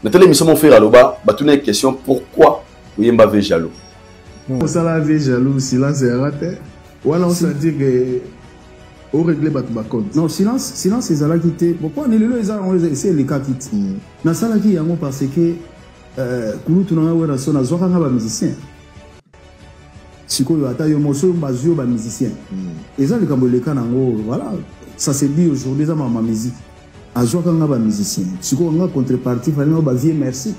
Maintenant, l'émission, mon frère Aloba, bah, tu as une question, pourquoi Oyemba veut jaloux? Ça la veut jaloux, silence est raté. Voilà, on s'est dit que. On réglait pas compte. Non, silence, c'est ça là qui était. Pourquoi on est là, c'est les cas qui étaient. Dans ça là qui est parce que. Kouloutou n'a pas son azora n'a pas musicien. Si quoi y a taillé morceau, bazio ba musicien. Et ça les camboleka nango, voilà. Ça c'est dit aujourd'hui ça ma musique. Azora n'a pas musicien. Si quoi on a contrepartie, fallait nous bavier merci.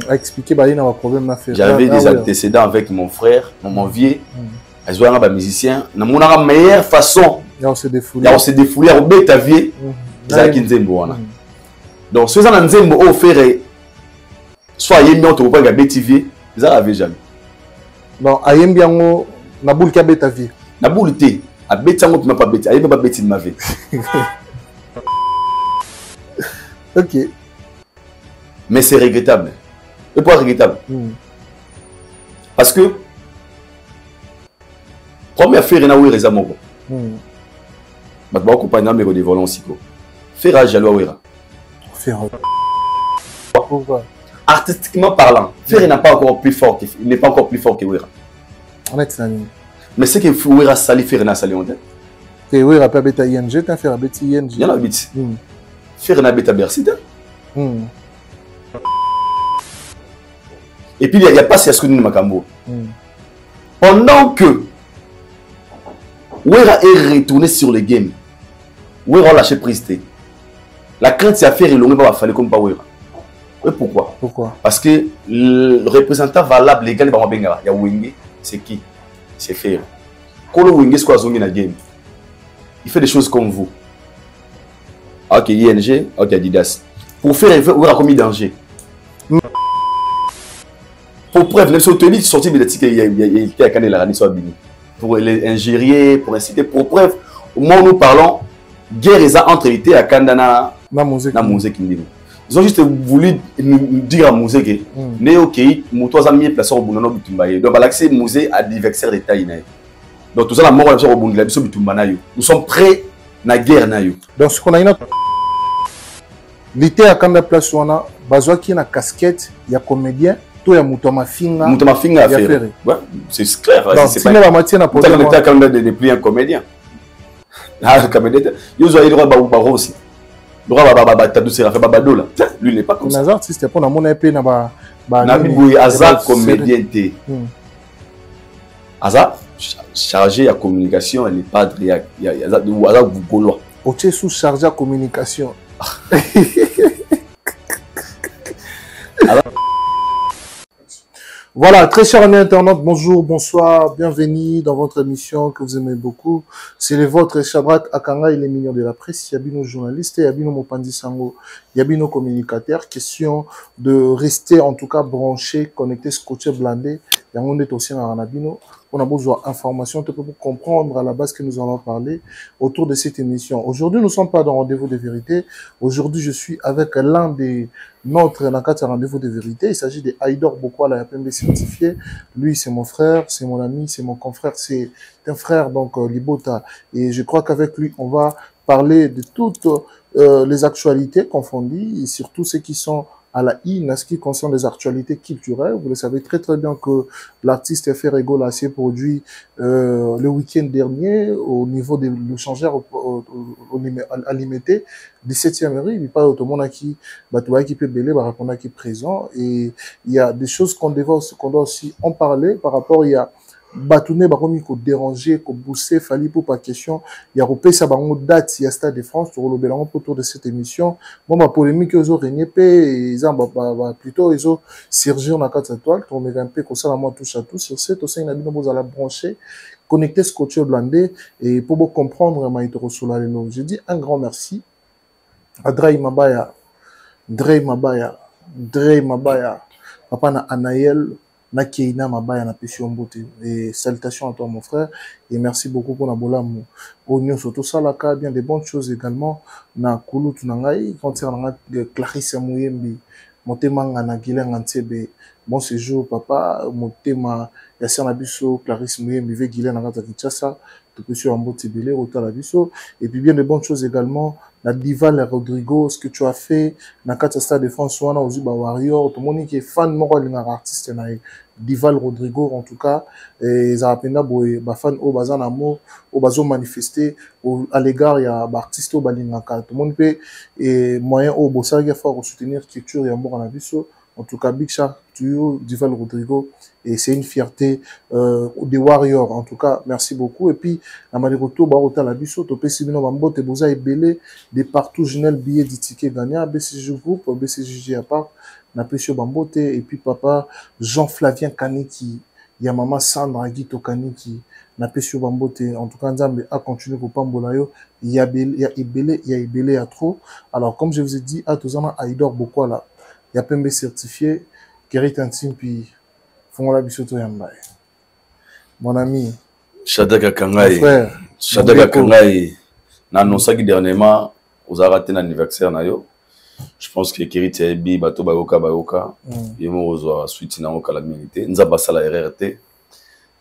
Expliquer bah il y a un problème à faire. J'avais des antécédents avec mon frère, mon vieux. Azora n'a pas musicien. Na mon la meilleure façon. On se défoule. On se défoule, on bête ta vie. Ça qui nzembo wana. Donc ceux en nzembo au faire soit yemi on te pas gabe TV, ça avait jamais. Non, ayem biango na boule ka beta vie. Na boule té, a beta ngo pas beta, ayem pas beta de ma vie. OK. Mais c'est regrettable. Et pourquoi regrettable? Parce que première affaire na oui rezamoko. Bah tu vas accompagner un de violence. Faire jaloux à Faire. Pourquoi? Artistiquement parlant, Ferre n'est pas encore plus fort que il n'est pas encore plus fort que Wera. Mais c'est que Wera sali Ferre n'a sali en tête. Que Wera pas bêta ING, t'as fait bêta ING. Il y en a bêta. Ferre n'a bêta Bercy. Et puis il y a pas si est-ce que nous Makambo. Pendant que Wera est retourné sur le game. Wera a lâché prise. La crainte c'est à faire et l'on va falloir comme pas Wera. Et pourquoi? Parce que le représentant valable légal de Benga, il y a Wenge, c'est qui? C'est Ferre. Quand le Wenge est quoi dans la game, il fait des choses comme vous. Ok, ING, ok, Adidas. Pour faire, il aura commis danger. Pour preuve, même si on te dit sortir de l'éthique, il y a la radie soit bini. Pour les ingérer, pour inciter, pour preuve, au moment où nous parlons, guerre est entre à Kandana, na musique. Ils ont juste voulu nous dire à Mouzé que Néo Kei, Moutois a mis place au Bounano Bitumbaye. Donc, l'accès Mouzé à diversaire de taille. Donc, tout ça, la mort est au Bounano Bitumbaye. Nous sommes prêts à la guerre. Donc, ce qu'on a une autre. L'été à Kanda Place, on a besoin qu'il y ait une casquette, il y a comédien, tout y a Moutoma Finga. Moutoma Finga à faire. Ouais, c'est clair. C'est pas la moitié n'a pas de temps. Quand on a des pliés un comédien. Ah, le comédien. Il y a eu le roi aussi. Le roi Babado, lui il n'est pas comme ça. Nazar, c'était pour mon épée, Azar comédien. Azar chargé à communication, elle n'est pas de Azar Gougolois. Tu es sous-chargé à communication. Voilà, très chers amis internautes, bonjour, bonsoir, bienvenue dans votre émission que vous aimez beaucoup. C'est le vôtre, Chabrat Akanga, il est mignon de la presse, il y a nos journalistes, il y a nos Mopandi Sango, il y a nos communicateurs. Question de rester en tout cas branché, connecté, scotché, blandé. Il y a un aussi dans Ranabino. On a besoin d'informations pour comprendre à la base que nous allons parler autour de cette émission. Aujourd'hui, nous ne sommes pas dans Rendez-vous de vérité. Aujourd'hui, je suis avec l'un des notre Rendez-vous de vérité. Il s'agit de Aïdor Bokwala, la PMB certifié. Lui, c'est mon frère, c'est mon ami, c'est mon confrère, c'est un frère, donc Libota. Et je crois qu'avec lui, on va parler de toutes les actualités confondues et surtout ceux qui sont à la I, en ce qui concerne les actualités culturelles. Vous le savez très très bien que l'artiste Ferre Gola s'est produit le week-end dernier au niveau de l'échangeur à limité 17e rue. Il parle tout le monde qui peut belé, répondre qui est présent. Et il y a des choses qu'on doit aussi en parler par rapport, il y a Batouné baromi ko déranger ko bousser fali pour pas question il y a repé ça bango date il y a Stade de France sur le bélan autour de cette émission bon ma polémique ils ont régné ils ont plutôt ils ont surgir dans 4 étoiles on met un peu comme ça la moi touche à tout sur cette aussi il a bien vous allez brancher connecter ce coach blandé et pour vous comprendre ma intro sur la ligne je dis un grand merci à Dre Mabaya papa na Anaël na Keina Mabaya na Pession Mbote. Et salutations à toi mon frère et merci beaucoup pour la bolam oignon surtout ça la cas bien des bonnes choses également na Kulu tunangai concernant Clarisse Mouyembi motema na Gilen Antebe bon séjour papa motema ya sana biso Clarisse Mouyembi ve Gilen na Kinshasa tout peut sur Mbote belé autant la biso et puis bien des bonnes choses également la Dival Rodrigo, ce que tu as fait, na kata Stade de France, wana ozu ba Warrior, tout le monde qui est fan moko linga artiste na Dival Rodrigo en tout cas, et ça rapenda boy ba fan o bazan amo, o bazo manifester à l'égard ya ba artiste o balinga ka, tout le monde peut et moyen au bossa qui faut soutenir culture ya moko na biso. En tout cas, Big Shark, Dival Rodrigo, et c'est une fierté des Warriors. En tout cas, merci beaucoup. Et puis, à Malikoto, Barota Labiso, Topé Sibino Mambote, Boza et Belé, des partout, Genel, billet du ticket gagnant, BCJ Group, BCJ à part, Napesio Bambote, et puis papa Jean-Flavien Kaniki, il y a maman Sandra Guito Kaniki, Napesio Bambote. En tout cas, Nzambe a continué pour Pambolayo. Il y a Ibélé à trop. Alors, comme je vous ai dit, à tous ans, Aïdor Bokwala. Il y a PMB certifié, Kérit Intime, puis Fongola Bissoto Yambaye. Mon ami. Shadrack Akangai. Shadrack Akangai. N'a annoncé dernièrement, aux raté l'anniversaire. Je pense que Kérit Yabi, Bato Bayoka. Il m'a reçu suite à la milité. Nous avons passé la RRT.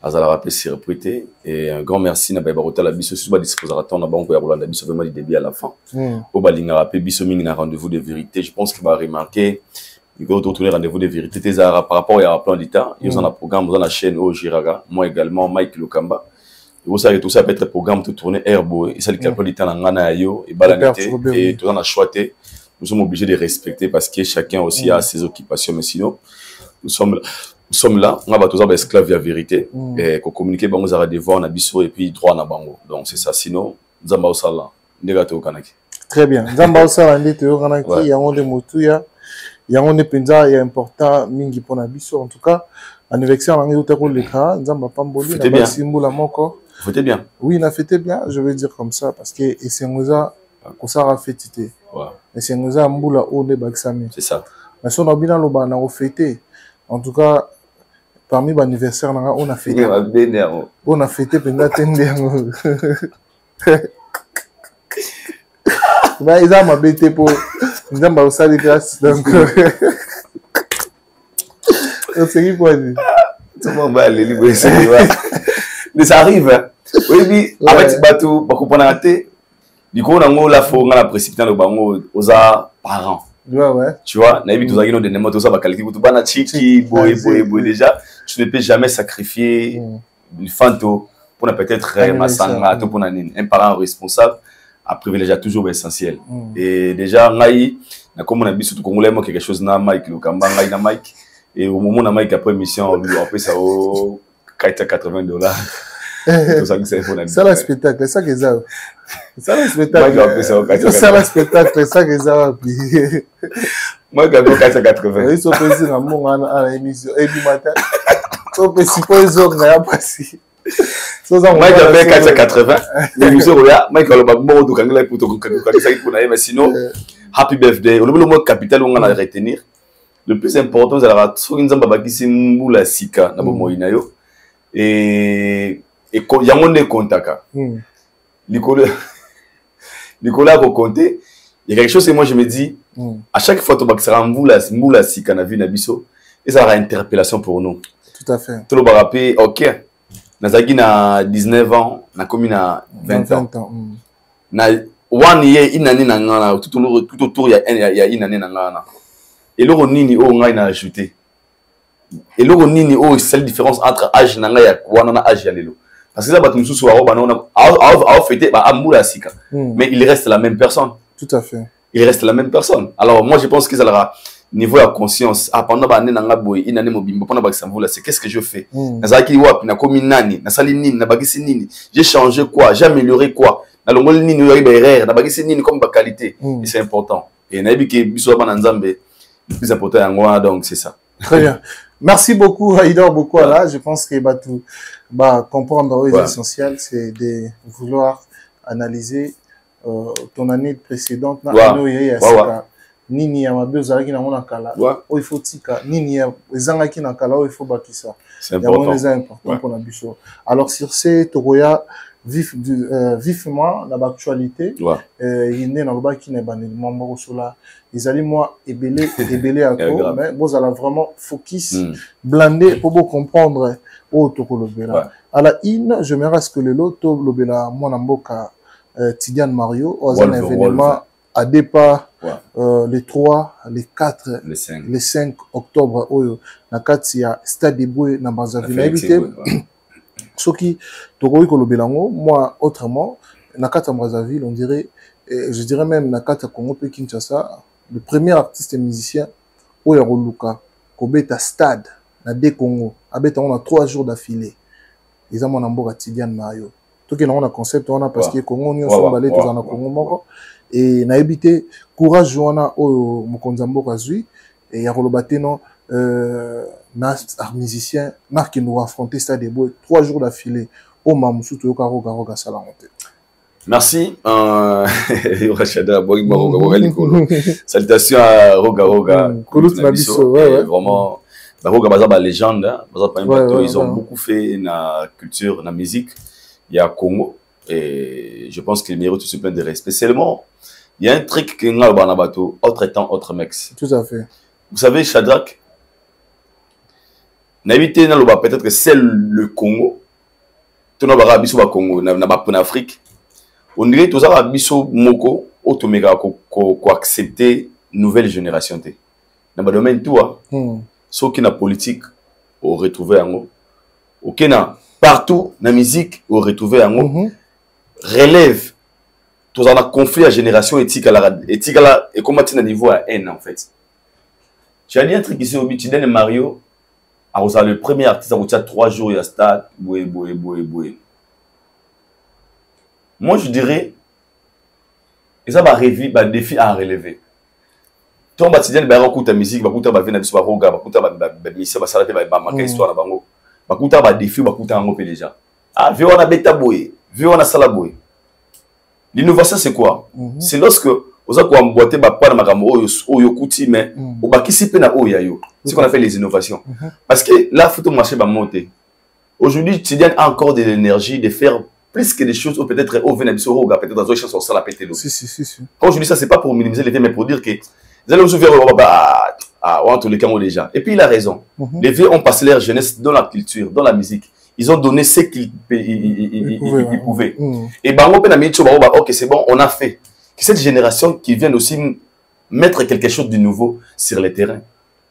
Nous avons rappelé surpris. Et un grand merci à Bayoka la Bisso. Si vous disposez à temps, on va la Bisso vraiment du début à la fin. Au Balinga rappelé Bisso Ming un rendez-vous de vérité. Je pense qu'il va remarquer. Il va retourner rendez-vous de vérité. Par rapport à plan d'État, ils ont un programme dans la chaîne au Giraga. Moi également, Mike Lokamba. Et vous savez, tout ça peut être un programme de tourner Airbo. Et ça, le plan d'État dans Nganayo et Balanité. Et tout ça, on a choisi. Nous sommes obligés de respecter parce que chacun aussi a ses occupations. Mais sinon, nous sommes là. On va tous avoir esclaves à vérité. Et qu'on communique, on a des voix, on a biso et puis droit à bango. Donc c'est ça. Sinon, Zamba Osala. Négato Kanaki. Très bien. Zamba Osala, Négato Kanaki. Il y a un de Moutouya. Il y a un épinza et important mingi pour Nabiso. En tout cas, anniversaire, on a eu le cas. Zamba Pamboli. Fêtez bien. Fêtez bien. Oui, on a fêté bien. Je veux dire comme ça parce que c'est nous a qu'on fêté. Et c'est nous a mboula au de Baksami. C'est ça. Mais si on a bien l'oba, on a fêté. En tout cas, parmi les anniversaires, on a fêté. On a fêté pendant tendé. Mais ils ont m'habité pour. Ils ont aussi des grâces. Donc, c'est qui pour dire? Mais ça arrive. Oui, avec Batou, beaucoup pour arrêter. Du coup, on a la fois, on a précipité le bango aux parents. Ouais. Tu vois, Naïbi, tout ça, il y a des némots, tout ça, va calculer. Tout bana chiki, boy. Déjà, tu ne peux jamais sacrifier une fanto pour peut-être massanga, pour un parent responsable. À privilégier toujours l'essentiel. Et déjà, comme on a vu surtout Congolais, moi quelque chose na Mike, le Kamba, na Mike. Et au moment où Mike après mission, on fait ça au $80. C'est le spectacle, c'est ça que ça. C'est le spectacle. Mike a fait ça au $80. C'est le spectacle, c'est ça que ça. Mike a fait $480. Ils sont passés dans mon à l'émission et du matin. Ils sont passés pour les autres, mais après. Mike a fait 480. L'émission là, Mike a le bon de Kangla pour ça mais sinon happy birthday. On le mot capital on va retenir. Le plus important c'est la Nzamba bakisi mbula sika na bomo inayo et yangonde kontaka. Nicolas ko compter, il y a quelque chose que moi je me dis à chaque fois to bakisera mbula sika na vie na biso et ça aura interpellation pour nous. Tout à fait. Tout le barapé OK. Nazaki na 19 ans, na komi na 20 ans. Na one year inani na ngana tout autour ya inani na ngana. Et le nini o ngai na ajouté. Et le nini o c'est la différence entre âge na ngai ya wana na âge ya lelo. Parce que ça batu mususu wa ba na a fêté ba amula sika. Mais il reste la même personne. Tout à fait. Il reste la même personne. Alors moi je pense que ça aura niveau de conscience pendant ba nanga boy inane mobimbo pendant ba samvula c'est qu'est-ce que je fais nazaki wapi na komi nani na sali nini na bagisi nini j'ai changé quoi j'ai amélioré quoi na longol nini yo erreur na bagisi nini comme ba qualité et c'est important et na biki biso ba na nzambe le plus important yango donc c'est ça. Très bien, merci beaucoup Aïdor beaucoup là je pense que tout comprendre l'essentiel c'est de vouloir analyser ton année précédente nini ya mabe ozalaki nango na kala oyo il faut tika nini ya ezangaki na kala oyo il faut bakisa c'est important c'est important pour la biso. Alors sur ce tokoya vivement la actualité ine na lobaki na bandement moko sola ezali moi ebele à quoi mais vous allez vraiment focus blindé pour vous comprendre au tokolobela à la in je me reste que le lot to lobela mwana mboka Tidiane Mario au un événement à départ les 3, les 4, les 5 octobre oyo na kati ya Stade de Boué na Brazzaville habité soki tokoki kolobela ngo moi autrement na kati ya Brazzaville on dirait je dirais même na kati ya Congo pe Kinshasa le premier artiste et musicien oyo Luka kobeta stade na de Congo abeta on a 3 jours d'affilée ils ont mon amboka Tidiane Mario tout que on a concept on a parce que Congo ni on sont balé tous en Congo moko et na habité courage wana oyo mokonzambo kazui et ya kolobate non na musicien marque nous affronter Stade de Boué 3 jours d'affilée au Mamoussou to Roga Salamonte. Merci. Salutations à Roga. Vraiment, Roga Baza légende, ils ont beaucoup fait na culture, na musique. Il y a Congo et je pense qu'il mérite tout plein de respect. Spécialement, il y a un truc qui est dans bateau, autre temps, autre mec. Tout à fait. Vous savez, Shadrach, peut-être que c'est le Congo. Tout le monde Congo, en Afrique. On dirait que tout ça biso moko automega ko accepter nouvelle génération té. Dans le domaine tout ceux qui na politique au retrouver en OK na partout na musique au retrouver en relève tout ça na conflit à génération éthique là et comment tu na niveau à N en fait. J'ai dit un truc ici au Bitiden Mario a le premier artiste à 3 jours il y a stade boué. Moi, je dirais, et ça va rêver, un défi à relever. Ton bâtiment, bah, écoute ta musique, bah, écoute ta vie, bah, roga, bah, écoute ta mission, bah, ça va faire, bah, marquer histoire là, bango. Bah, écoute ta défi, bah, écoute ta en déjà. Ah, viens on a bêta boy, viens on a salaboy. L'innovation, c'est quoi? C'est lorsque, vous avez emboîté, bah, pas dans ma gamme, oyo kuti, mais, au bas qui s'y peine à oyo. C'est ce qu'on appelle les innovations. Parce que là, faut tout marcher, bah, monter. Aujourd'hui, tu as encore de l'énergie de faire plus que des choses, ou peut-être au Vénézuela, peut-être dans une chanson, ça la pété l'eau. Quand je dis ça, c'est pas pour minimiser les faits, mais pour dire que les allons se faire en tous les cas déjà. Et puis il a raison. Les vieux ont passé leur jeunesse dans la culture, dans la musique. Ils ont donné ce qu'ils pouvaient. Et bah, ok, c'est bon, on a fait. Que cette génération qui vient aussi mettre quelque chose de nouveau sur le terrain.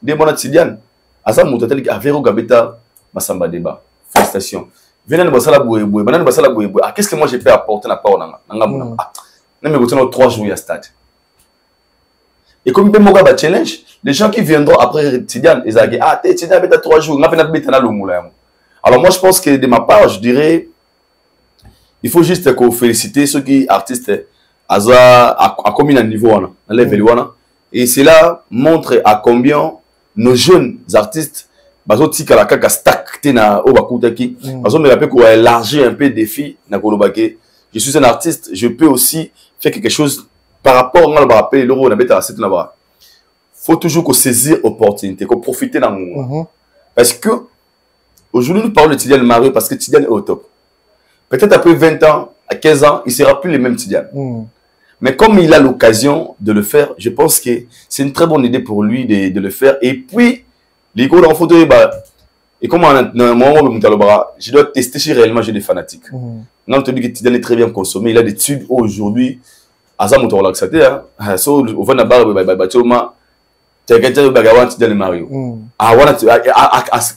Des bons Tidiane. Asa Moutatel, Avero Gabeta, Massamba Débat. Félicitations. Venez nous basala boué. Ah, qu'est-ce que moi j'ai pu apporter na part nanga ah, mais vous 3 jours à stade. Et comme il y a challenge, les gens qui viendront après Tidiane, ils disent ah Tidiane a 3 jours, alors moi je pense que de ma part, je dirais il faut juste féliciter ceux qui artistes à combien de niveau on a level et cela montre à combien nos jeunes artistes bazo tika la kaka stack tena obakutaki bazo me rappelle qu'on élargir un peu des défis na kolobake je suis un artiste je peux aussi faire quelque chose par rapport à le rappel l'euro na beta c'est là-bas faut toujours qu'on saisir opportunité qu'on profiter dans moi parce que aujourd'hui nous parlons de Tidiane Mario parce que Tidiane est au top peut-être après 20 ans à 15 ans il sera plus le même Tidiane mais comme il a l'occasion de le faire je pense que c'est une très bonne idée pour lui de le faire et puis les cours en photo, et comme je dois tester si réellement j'ai des fanatiques. Non, on te dit que Tidiane est très bien consommé. Il a des tubes aujourd'hui. Azam on relaxaté. So, au fond de la barre, tu as quelqu'un de Bagawan, Tidiane Mario.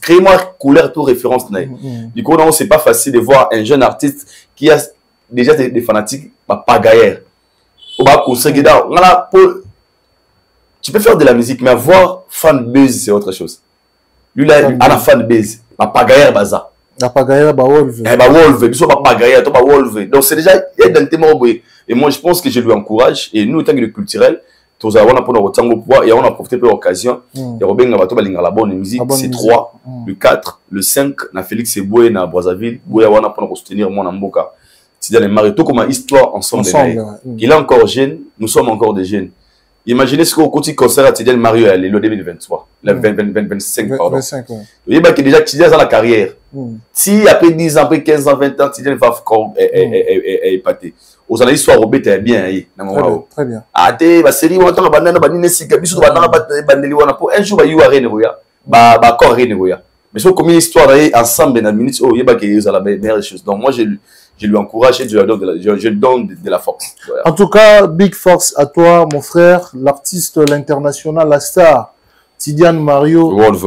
Crée-moi couleur pour référence. Du coup, non, c'est pas facile de voir un jeune artiste qui a déjà des fanatiques, pas gaillard. Tu peux faire de la musique, mais avoir fan base, c'est autre chose. Lui, là, il a la fan base. Pas gaillard, baza. Pas gaillard, wolve. Wolve. Il soit pas gaillard, pas wolve. Donc, c'est déjà, il y a d'un thème. Et moi, je pense que je lui encourage. Et nous, en tant que culturel, tous avons pour notre temps au pouvoir et on a profité de l'occasion. Il y a Robin Gabato, la bonne musique. C'est 3, le 4, le 5, na Félix Eboué, na Brazzaville. Bouya, on a pour soutenir mon Amboka. C'est-à-dire, les mariés, tout comme une histoire ensemble. Il est encore jeune, nous sommes encore des jeunes. Imaginez ce qu'au côté concert à Tidiane Mario est le 2023, le 25, pardon. 25, ouais. Il y a déjà Tidiane dans la carrière. Si après 10 ans, après 15 ans, 20 ans, Tidiane va épater. Aux analyses, soit Robert est bien. Très bien. Ah, t'es, bah, série, on entend, banane, banane, si, gabiso, banane, banane, pour un jour, il y a rien, encore rien, mais si on commune histoire ensemble dans la minute, oh, il y a la meilleure chose. Donc, moi, je lui encourage et je lui donne de la force. Voilà. En tout cas, big force à toi, mon frère, l'artiste, l'international, la star, Tidiane Mario, Wolve.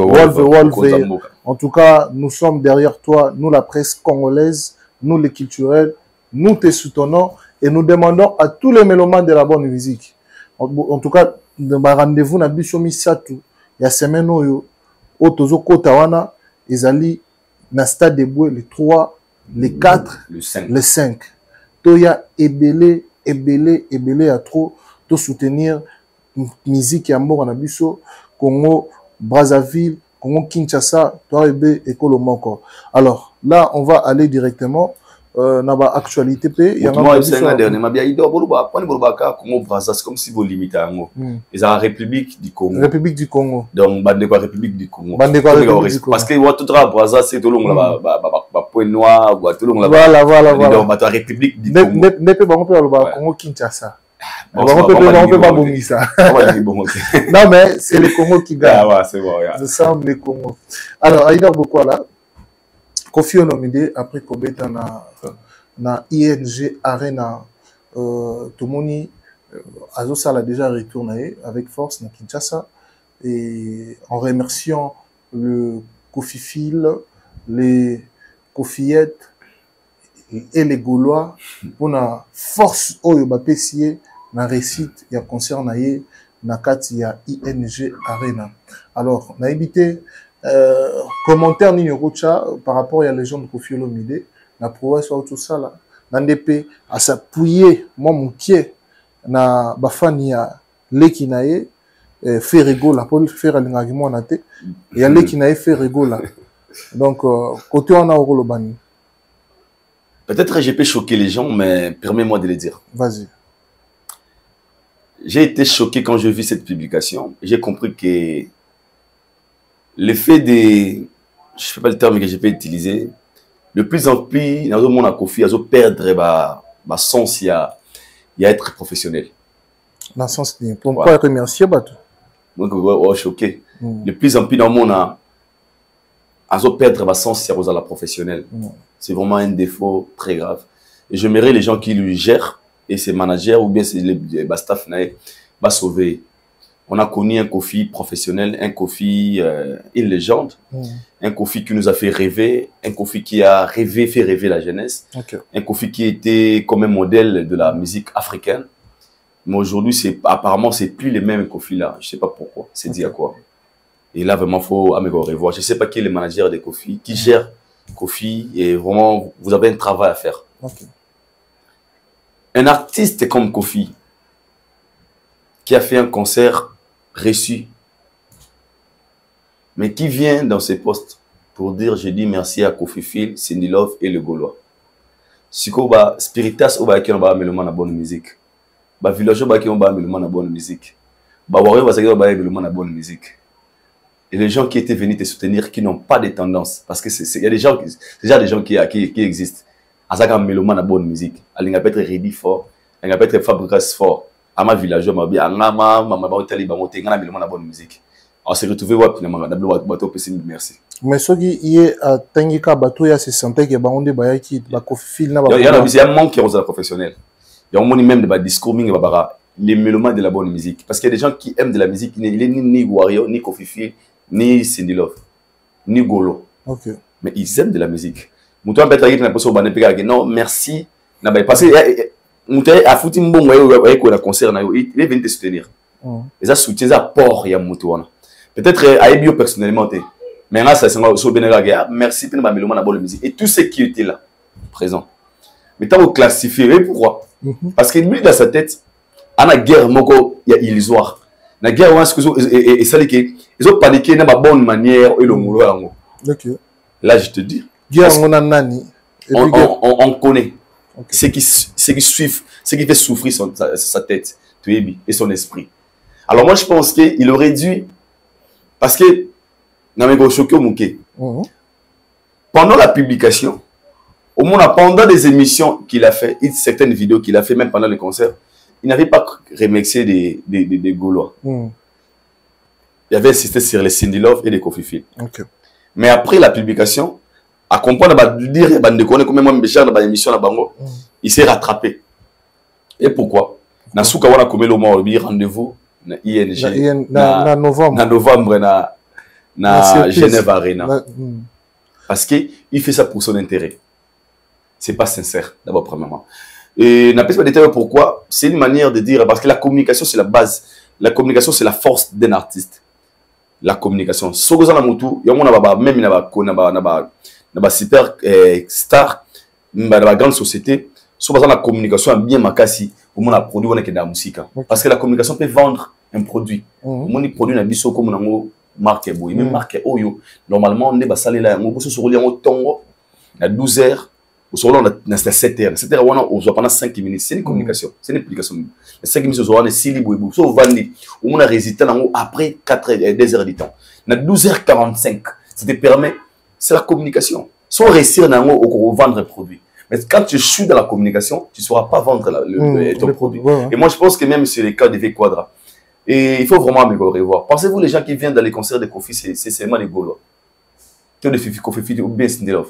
En tout cas, nous sommes derrière toi, nous la presse congolaise, nous les culturels, nous te soutenons et nous demandons à tous les mélomanes de la bonne musique. En tout cas, rendez-vous na biso misatu ya semaine oyo otozo kota wana ezali na stade de Boué le 3, le 4, le 5. Toya ebele à trop to soutenir musique ya mboka na biso Congo Brazzaville, Congo Kinshasa, Toarebe et Kolomoko. Alors là, on va aller directement dans l'actualité. Il y a Congo Brazzaville, c'est comme si vous limitez à Congo. Ils ont la République du Congo. République du Congo. Donc, République du Congo. Parce que tout le Brazzaville, c'est tout le monde point noir, tout le monde voilà. Donc, la République du Congo. Congo Kinshasa. On peut pas bomber ça. Non, mais c'est le Congo qui gagne. Ah ouais, c'est bon. Nous sommes le Congo. Alors, Aïda Bokwala, Kofi Olomide, après Kobeta na ING Arena, Tomoni, Azosa l'a déjà retourné avec force dans Kinshasa. Et en remerciant le Kofi Phil, les Kofiettes et les Gaulois pour la force oyo bapesier na réussite ya concert na ye na kati ya ING Arena. Alors na évité commentaire ni rocha par rapport à la légende de Kofi Olomide na prouesse tout ça là na ndep à s'appuyer mon pied na bafani ya leki na ye fait rigola pour faire l'engagement na té et ya leki na ye fait rigola. Donc côté on a Olobani. Peut-être que j'ai pu choquer les gens, mais permets-moi de le dire. Vas-y. J'ai été choqué quand j'ai vu cette publication. J'ai compris que l'effet des... Je ne sais pas le terme que j'ai pu utiliser. De plus en plus, dans le monde à Kofi, ils ont perdu ma sens à être professionnel. Dans le sens de... Pourquoi remercier Batou? Donc, choqué. De plus en plus, dans le monde ils ont perdu ma sens à la professionnelle. C'est vraiment un défaut très grave. Et j'aimerais les gens qui lui gèrent, et ses managers, ou bien ses staff, va sauver. On a connu un Kofi professionnel, un Kofi une légende, un Kofi qui nous a fait rêver, un Kofi qui a fait rêver la jeunesse, un Kofi qui était comme un modèle de la musique africaine. Mais aujourd'hui, apparemment, c'est plus les mêmes Kofi là. Je sais pas pourquoi. C'est dit à quoi. Et là, vraiment, il faut revoir. Je ne sais pas qui est le manager de Kofi, qui gère Kofi, et vraiment, vous avez un travail à faire. Un artiste comme Kofi, qui a fait un concert reçu, mais qui vient dans ses postes pour dire, je dis merci à Kofi Phil, Cindy Love et le Gaulois. Si vous avez Spiritas, vous avez la bonne musique. Bah villageois, vous avez la bonne musique. Bah warrior, vous avez la bonne musique. Et les gens qui étaient venus te soutenir, qui n'ont pas de tendance, parce que il y a des gens, déjà des gens qui existent. Azaka mélomane à bonne musique. Elle peut être Reddy fort, elle peut être Fabregas fort. À ma villageois, ma bien, ma hôtel, ma hôtel, ma mélomane à bonne musique. On s'est retrouvé merci. Mais ce qui est à Tangika Bato, il y a ces centaines qui ont des bails qui il y a un manque qui est professionnel. Il y a un monde même de discours, les mélomanes de la bonne musique. Parce qu'il y a des gens qui aiment de la musique, il n'est ni Wario, ni Kofi Phil, ni Cindy Love, ni Golo. Mais ils aiment de la musique. Mouton peut être na poso bané pega non merci na ba parce que mouton a foutu mbongo avec le concert na il est venu te soutenir. Et ça soutient ça port ya mouton. Peut-être à bio personnellement mais là ça c'est sur Benéga merci pour ma mélomane na bonne musique et tous ceux qui étaient là présents. Mais tant vous classifier pourquoi? Parce que lui dans sa tête à la guerre moko il y a illusoire. La guerre on et ça ils ont paniqué de la bonne manière et le moulo yango. Là je te dis on connaît ce qui suivent, ce qui fait souffrir sa tête et son esprit. Alors moi je pense qu'il aurait dû, parce que pendant la publication, au moins pendant des émissions qu'il a fait, certaines vidéos qu'il a fait même pendant les concerts, il n'avait pas remixé des Gaulois. Il avait insisté sur les Cindy Love et les Kofi Phil. Mais après la publication, à comprendre, à dire, à déconner comme moi, Béchard, dans l'émission, il s'est rattrapé. Et pourquoi? Na souka wana komelo mo rendez-vous na ING na novembre na Genève Arena. Parce que il fait ça pour son intérêt. C'est pas sincère d'abord premièrement. Et n'a pas détaillé pourquoi, c'est une manière de dire parce que la communication c'est la base. La communication c'est la force d'un artiste. La communication. Sogoza na mutu, yamona baba même na ba super star, na ba grande société. Sur la communication bien makasi pour mon produit on est que dans la musique parce que la communication peut vendre un produit mon produit na biso comme nango marque boy même marque oyo normalement on est basale là on peut se rouler en tongo à 12h au soir on a 7h 7h on soit pendant 5 minutes c'est une communication c'est une application 5 minutes au soir on est si libre so vandi on a résultat nango après 4 et 2 heures du temps na 12h45 ça te permet c'est la communication sans réussir nango au vendre un produit. Mais quand tu chutes dans la communication, tu ne sauras pas vendre ton produit. Et moi, je pense que même sur les cas de V-Quadra, et il faut vraiment me revoir. Pensez-vous les gens qui viennent dans les concerts de Kofi, c'est seulement les Gaulois. Qui ont des Kofi ou bien Sindelov.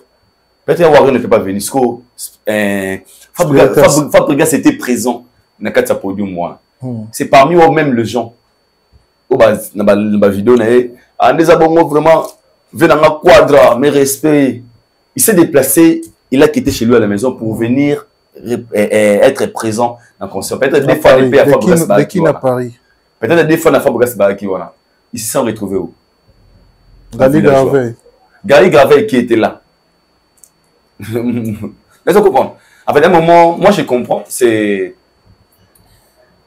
Peut-être Warren ne peut pas venir. Fabrigas était présent dans le podium. C'est parmi eux-mêmes les gens. Dans la vidéo, on les a vraiment vu dans la Quadra, mais respect. Il s'est déplacé. Il a quitté chez lui à la maison pour venir être présent dans le concert. Peut-être des fois, il à Paris. Peut-être des fois, ils se sont retrouvés où? Gali Gravel qui était là. Laissez-moi comprendre. En fait, à un moment, moi je comprends,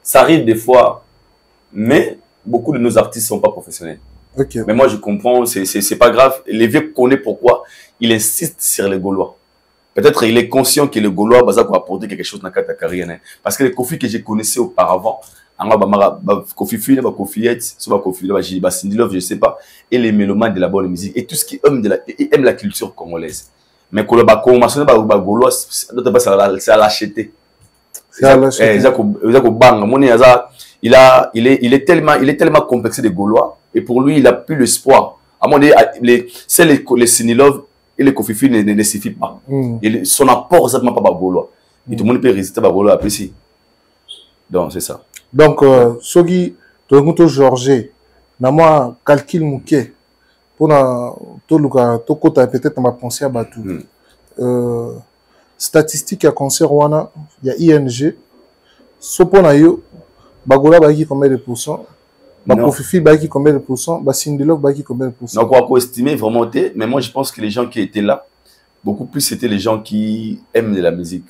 ça arrive des fois, mais beaucoup de nos artistes ne sont pas professionnels. Okay. Mais moi je comprends, c'est pas grave. Les vieux connaissent pourquoi il insiste sur les Gaulois. Peut-être il est conscient que le Gaulois va apporter quelque chose dans ta carrière. Parce que les Kofi que je connaissais auparavant, Kofi Fui, Kofi Hetz, Sindilov, je sais pas, et les mélomanes de la bonne musique, et tout ce qui aime la culture congolaise. Mais quand le Gaulois, c'est à l'acheter. Il est tellement complexé de Gaulois, et pour lui, il a plus l'espoir. À mon avis, c'est les Sindilov, et le Kofi Fui ne suffit pas. Son apport, c'est pas Gaulois. Et tout le monde peut résister à Gaulois après si. Donc, c'est ça. Donc, Sogi, Toronto Georges, Nama calcul mouké, pour to kota peut-être ma pensée à Batou. Statistique à concert wana, il y a ING. Sopona yo, Bagola baki combien de pourcents? Bakofifi baki combien de pourcents? Basindilov baki combien de pourcents? Donc, on va estimer vraiment, mais moi je pense que les gens qui étaient là, beaucoup plus c'était les gens qui aiment de la musique.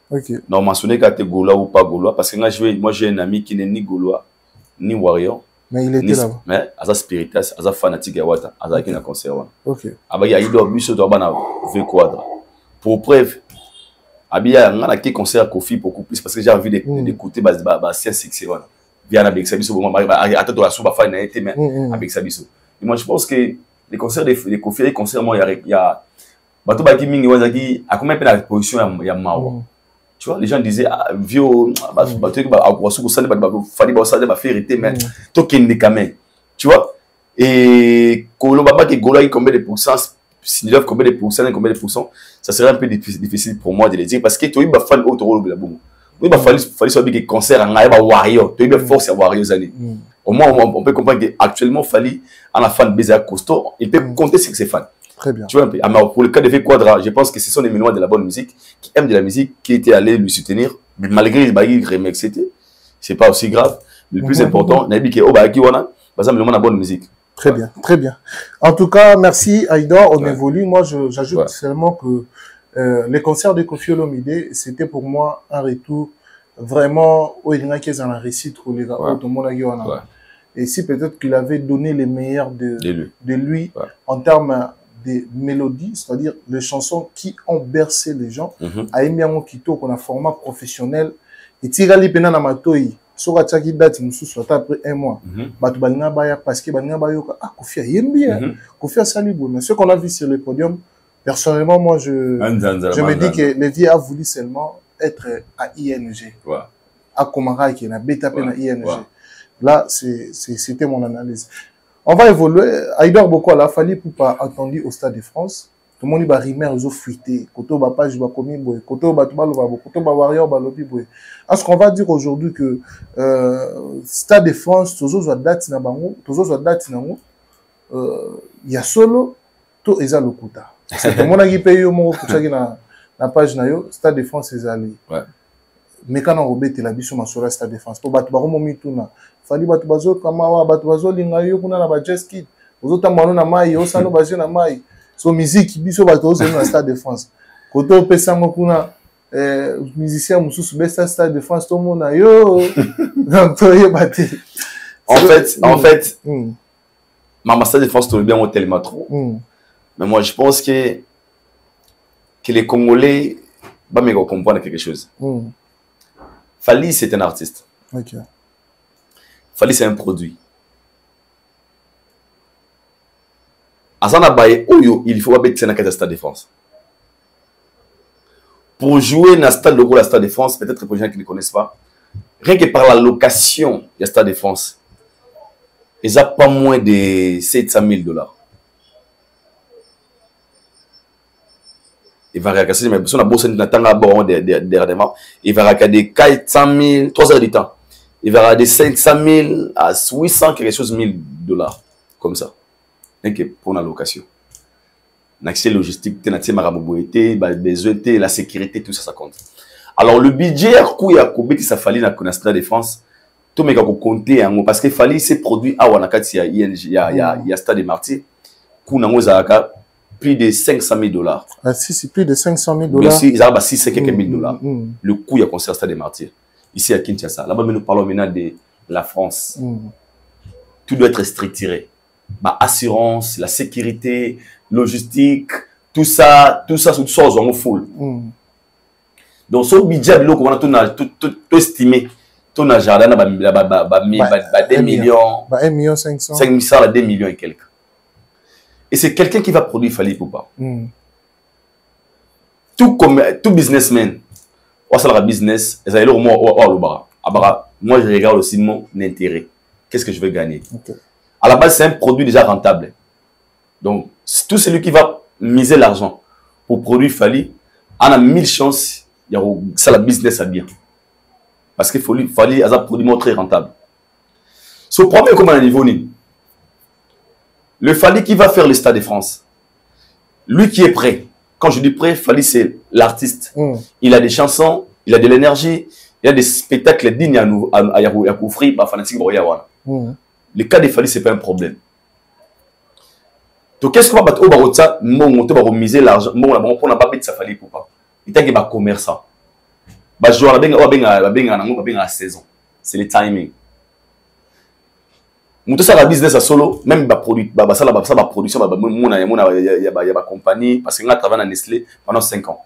Okay. Non, mentionner quand tu es Gaulois ou pas Gaulois, parce que moi j'ai un ami qui n'est ni Gaulois, ni Warrior. Mais il était là-bas. Mais il est spirituel, il est fanatique, il est concert. Ok. Il y a eu bus de V-Quadra. Pour preuve, il y a un concert à Kofi beaucoup plus, parce que j'ai envie d'écouter Bastien Sixé. Bien avec Sabiso, attends la soupe à faire avec Sabiso. Et moi je pense que les concerts de Kofi, les concerts, il y a Bato Baki Mingi Wazaki, à combien de la position il y a Mawa. Tu vois, les gens disaient, vieux, tu vois, et Kolobaba qui Gola, combien de pourcents, Sinilov, combien de pourcents, ça serait un peu difficile pour moi de le dire, parce que tu as fan autour de la boum. Il fallait savoir que concert en Aïba Warrior, tu as force à Warrior Zali. Au moins, on peut comprendre qu'actuellement, Fali, en la fan Bézéa Costo, il peut compter sur ses fans. Très bien. Tu vois un peu. Alors, pour le cas de V-Quadra, je pense que ce sont les mélomanes de la bonne musique qui aiment de la musique, qui étaient allés lui soutenir. Mais malgré les remix, c'est pas aussi grave. Mais le plus important, Nabi qui est au Baki Wana, parce que de la bonne musique. Très bien, très bien. En tout cas, merci Aïda, on évolue. Moi, j'ajoute seulement que les concerts de Kofi Olomide, c'était pour moi un retour vraiment où il y en a qui sont en réussite pour les gars. Et si peut-être qu'il avait donné les meilleurs de lui en termes de mélodies, c'est-à-dire les chansons qui ont bercé les gens, à Emiamo Kito, qu'on a format professionnel, et Tigali Penana Matoi, Sora Tchaki date, nous sommes après un mois, Batubalina Baya, parce que Balina Bayoka, Kofi a bien, Kofi a salibo. Mais ce qu'on a vu sur le podium, personnellement, moi, je me dis que Lévy a voulu seulement être à ING, à Komara, qui est à BTP à ING. Là, c'était mon analyse. On va évoluer. Aïdor Boko a fallu pour pas attendu au Stade de France. tout le monde va rimer aux fuité côté ba page ba commis boy côté ba tout ba côté ba warrior ba lobby boy. Est-ce qu'on va dire aujourd'hui que Stade de France toujours a date na bango toujours a date na ngo il y a solo to eza lokuta c'est tout monde qui paye yo mo pour ça na page na yo Stade de France ezali ouais mais quand on rebête la biso masura Stade de France pour battre ba mo mituna fali battu bazo kama battu bazo linga yo kuna na ba just kid ozota mano na mai osano baje na mai so musique biso bato ozo na Stade de France koto pesa ngo kuna musicien mususu besta Stade de France to mona yo donc to ye baté en fait Maman Stade de France tout bien tellement trop mais moi je pense que les Congolais va me comprendre quelque chose. Fally c'est un artiste. OK. Fally c'est un produit. Asana Baye Oyo, il faut mettre dans Stade de France. Pour jouer dans Stade logo la Stade de France, peut-être pour les gens qui ne connaissent pas, rien que par la location du Stade de France, ils n'ont pas moins de 700 000 $. Il va regarder, mais si on a bossé dans dernièrement, il va regarder 400 000, 3 heures du temps. Il va regarder 500 000 à 800 quelque chose $1000, comme ça. Pour la location. L'accès logistique, la sécurité, tout ça, ça compte. Alors, le budget, il y a combien ça fallait dans le Stade de France, tout le monde a compté, parce qu'il fallait ces produits à Wanakati, il y a Stade de Martyrs, plus de 500 000 $. Ah, si, c'est plus de 500 000 $. Bien sûr, ils ont 6 quelques mille $. Le coût, il y a concert Stade de Martyrs. Ici à Kinshasa. Là-bas, nous parlons maintenant de la France. Tout doit être structuré. Assurance, la sécurité, logistique, tout ça, on full. Donc, ce budget, on a tout estimé. Tout a jardin, 2 millions. 1 million 500. 500 à 2 millions et quelques. Et c'est quelqu'un qui va produire Fally Ipupa. Tout businessman, on a business, moi je regarde aussi mon intérêt. Qu'est-ce que je veux gagner? À la base, c'est un produit déjà rentable. Donc, tout celui qui va miser l'argent pour produire Fally, on a 1000 chances, ça la business à bien. Parce qu'il Fally a un produit très rentable. Ce problème, comment à niveau ni? Le Fally qui va faire le Stade de France, lui qui est prêt. Quand je dis prêt, Fally c'est l'artiste. Il a des chansons, il a de l'énergie, il y a des spectacles dignes à Yakoufri, à Fanatique Boyawana. Le cas de Fally, ce n'est pas un problème. Donc, qu'est-ce qu'on va battre? On va miser l'argent. On n'a pas mis de Fally Ipupa. Il y a un commerçant. Je vais la saison. C'est le timing. Tout ça, la business à solo, même la production, il y a une compagnie, parce qu'on a travaillé à Nestlé pendant 5 ans.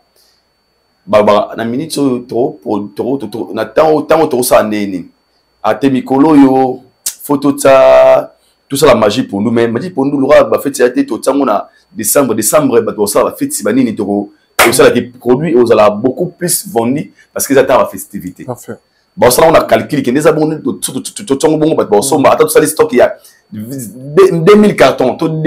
Na minute trop na temps ça neni a temikolo yo photo ça tout ça la magie pour nous même magie pour nous l'aura ba fait ça tout ça on a décembre ba to ça va fait si banini to ça qui produit aux ala beaucoup plus vendu parce qu'ils attendent la festivité. Bon ça on a calculé que les abonnés tout bon ba so ba tout ça les stocks il y a 2000 cartons tout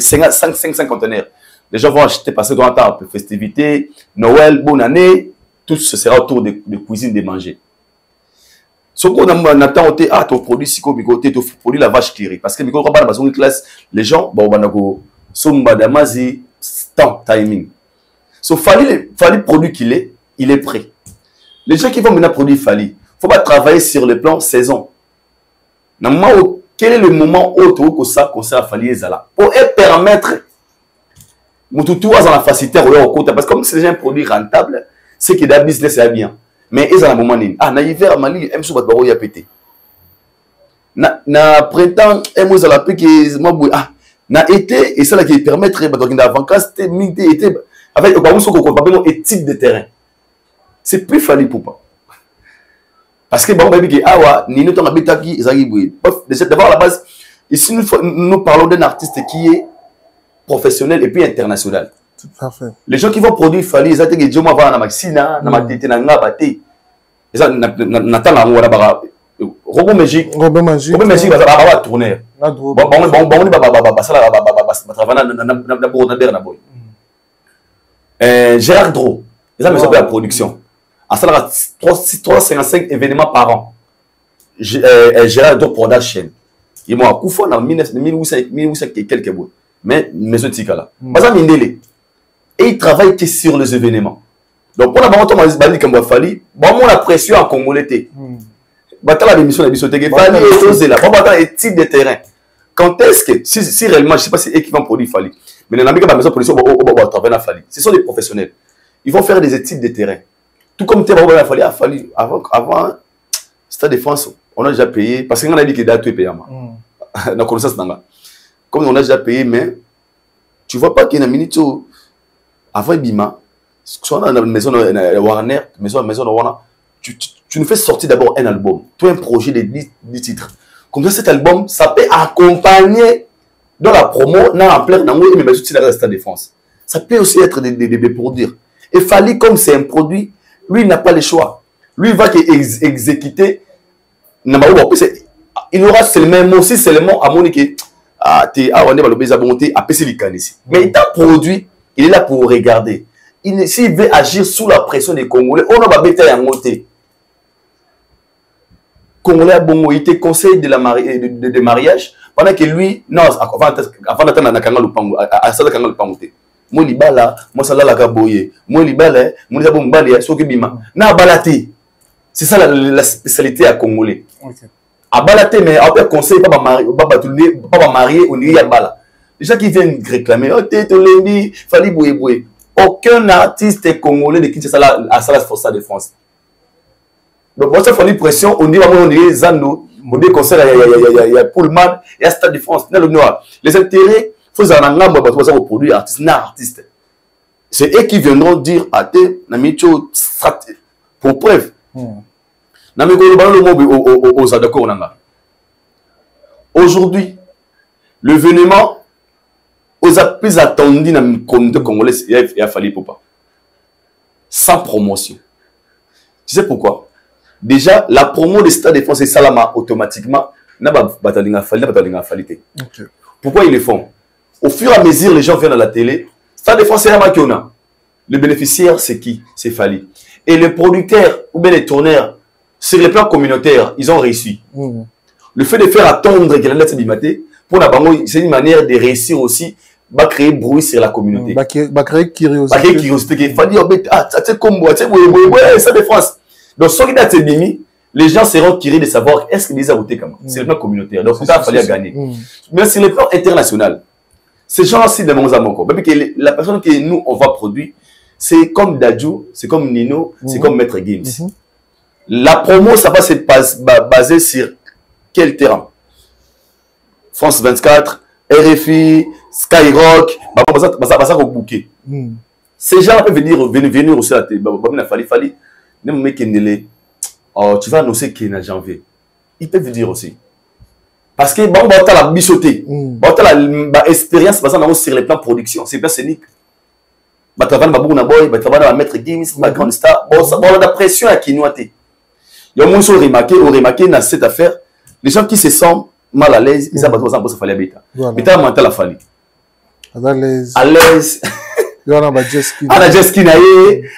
5 conteneurs. Les gens vont acheter parce que dans le temps pour festivité, Noël, bonne année, tout ce sera autour de cuisine, de manger. Ce qu'on attend, ton produit, si tu produit la vache qui rit. Parce que quand on va dans une classe, les gens, temps, timing. So, Fally produit qu'il est, il est prêt. Les gens qui vont maintenant produire Fally, il ne faut pas travailler sur le plan saison. Quel est le moment où ça concerne Fally Ezala pour permettre tout à la facilité parce que comme c'est déjà un produit rentable, c'est que le business est bien. Mais ils ont un moment na hiver Mali aime sur battre pété. Na printemps aime aux la que moi na été et ça là qui permettrait donc dans vacances été avec comme ce qu'on appelle une étude de terrain. C'est plus Fally Ipupa. Parce que bon baby ni nous ton habitaki ezali déjà d'abord à la base ici nous parlons d'un artiste qui est professionnel et puis international. Tout parfait. Les gens qui vont produire Fally, ils ont dit que moi na maxina, na matete na ngabate. Ils ont natana ngora bara robot magique. Robot magique va tourner. Bon ça là travailler na boy. Gérard Dro, ils ont besoin de la production. À ça, 355 événements par an. Gérard Dro Production. Ils m'ont accouché en 1800 et quelques mois. Mais maison Tikala. Et ils travaillent que sur les événements. Donc, pour la banque, on a dit qu'il fallait. Bon, on a pression en Congolais. La démission de Bissot, il fallait oser là. Bon, les types de terrain. Quand est-ce que, si réellement, je ne sais pas si c'est eux qui vont produire Fali, mais dans la maison de production, on va travailler à Fali. Ce sont des professionnels. Ils vont faire des études de terrain. Tout comme tu as Fali, avant, Stade de France, on a déjà payé, parce qu'on a dit que date est payé. Dans connaissance comme on a déjà payé, mais tu ne vois pas qu'il y a une minute avant Bima, soit dans la maison de Warner, maison de Warner, tu nous fais sortir d'abord un album, toi un projet de 10 titres. Comme ça, cet album, ça peut accompagner dans la promo, dans plein d'amour, mais aussi dans le Stade de France. Ça peut aussi être des produire. Et Fali, comme c'est un produit, lui, il n'a pas le choix. Lui, il va exécuter. Il aura seulement aussi seulement à Monique. Mais il t'a produit, il est là pour regarder. S'il veut agir sous la pression des Congolais, on va bêter à monter. Congolais a bon, il te conseille de mariage pendant que lui, non, avant d'attendre à ça, le pangoté. Moi, libala, moi, ça la gaboye. Moi, libala, moi, ça bon, balé, so que bima. Na balati. C'est ça la spécialité à Congolais. À balaté, mais après, conseil, pas marier, on y a bala. Les gens qui viennent réclamer, oh, t'es lundi, fallait boué. Aucun artiste congolais de quitter ça à Salas Força de France. Donc, moi, ça fait une pression, on dit, on dit, Zando, on dit, concert, il y a Pullman, il y a Stade de France, les intérêts, il faut en produire artiste. C'est eux qui viendront dire à tes Namicho pour preuve. Aujourd'hui, l'événement aux plus attendu dans le communauté congolaise, il a fallu pour pas. Sans promotion. Tu sais pourquoi? Déjà, la promo des Stades de France et Salama automatiquement n'a pas fallu. Pourquoi ils le font? Au fur et à mesure, les gens viennent à la télé. Stade de France, c'est la Makiona. Le bénéficiaire, c'est qui? C'est Fali. Et les producteurs ou bien les tourneurs, sur le plan communautaire, ils ont réussi. Le fait de faire attendre que la lettre bimaté, pour la banque, c'est une manière de réussir aussi, va créer bruit sur la communauté. Va créer curiosité. Va créer curiosité. Il faut dire, ah, c'est comme moi, c'est ça de France. Donc, ce qui date de Bimi, les gens seront curieux de savoir est-ce qu'ils ont voté comment. C'est le plan communautaire. Donc, il va falloir gagner. Mais sur le plan international, ces gens-ci de mon amour, la personne que nous, on va produire, c'est comme Dadju, c'est comme Nino, c'est comme Maître Games. La promo, ça va se baser sur quel terrain? France 24, RFI, Skyrock, ça va bouquer. Ces gens peuvent venir aussi à la télé. Fali, tu vas annoncer qu'il y a en janvier. Ils peuvent dire aussi. Parce que bon, on va la bichoter. On va l'expérience sur les plans production. C'est bien scénique. On va travailler dans la Maître Games, ma grande star. Bon, on a la pression à qui nous a été. Il y a un monde remarqué dans cette affaire. Les gens qui se sentent mal à l'aise, ils savent pas ça fallait habiter. Mais tu as mental à Fali. À l'aise. Il y a un jet ski.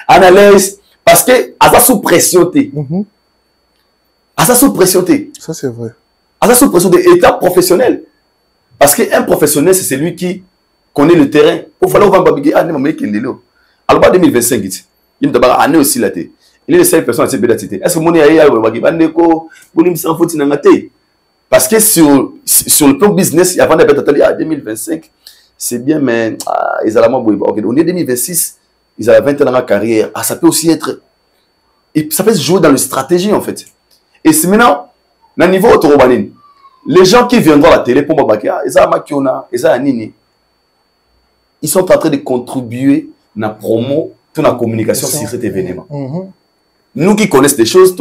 À l'aise. Parce que, à ça sous pression. À ça sous pression. Ça, c'est vrai. À ça sous pression d'état professionnel. Parce qu'un professionnel, c'est celui qui connaît le terrain. Il faut falloir babiguer. Ah, non, mais qui est là. Alors, en 2025, il me a année aussi là. Il est le seul personne à cette bédatité. Est-ce que mon parce que sur le plan business, avant de être 2025, c'est bien, mais ils ont on est 2026, ils ont 20 ans de carrière. Ah, ça peut aussi être. Et ça peut se jouer dans la stratégie en fait. Et c'est maintenant, dans le niveau autorobanine, les gens qui viennent voir la télé pour Babakia, ils ont Makiona, ils ont Nini, ils sont en train de contribuer à la promo, toute la communication sur cet événement. Nous qui connaissons des choses,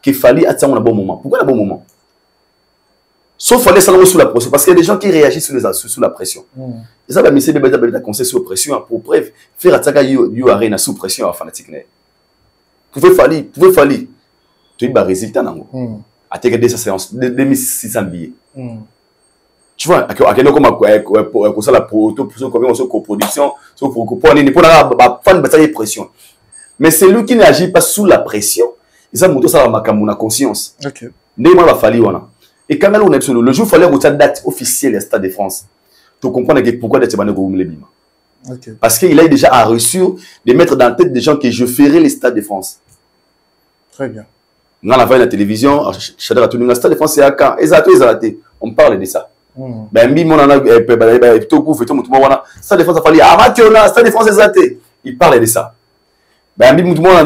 qu'il fallait attendre un bon moment. Pourquoi un bon moment? Sauf qu'il fallait sous la pression. Parce qu'il y a des gens qui réagissent sous la pression. Et ça, c'est un conseil sous pression. Pour preuve, faire attaquer you arena sous pression à fanatique. Vous pouvez faire. Tu as un résultat. À te garder sa séance de 2600 billets. Tu vois, akeno comme ça la coproduction, pour fan bataille pression. Mais c'est lui qui n'agit pas sous la pression. Ils ont monté ça dans ma conscience. OK. Néanmoins va falloir voilà. Et quand on est le jour fallait que date officielle du Stade de France. Tu comprends pourquoi d'être bané go Bima. OK. Parce qu'il a déjà reçu de mettre dans la tête des gens que je ferai les Stades de France. Très bien. Dans la veille de la télévision, Chadra tout le Stade de France c'est à quand on parle de ça. Ben mi mon ana tout coup fait tout le monde Stade de France a fallu amateur Stade de France c'est il parle de ça. Ben mi tout le monde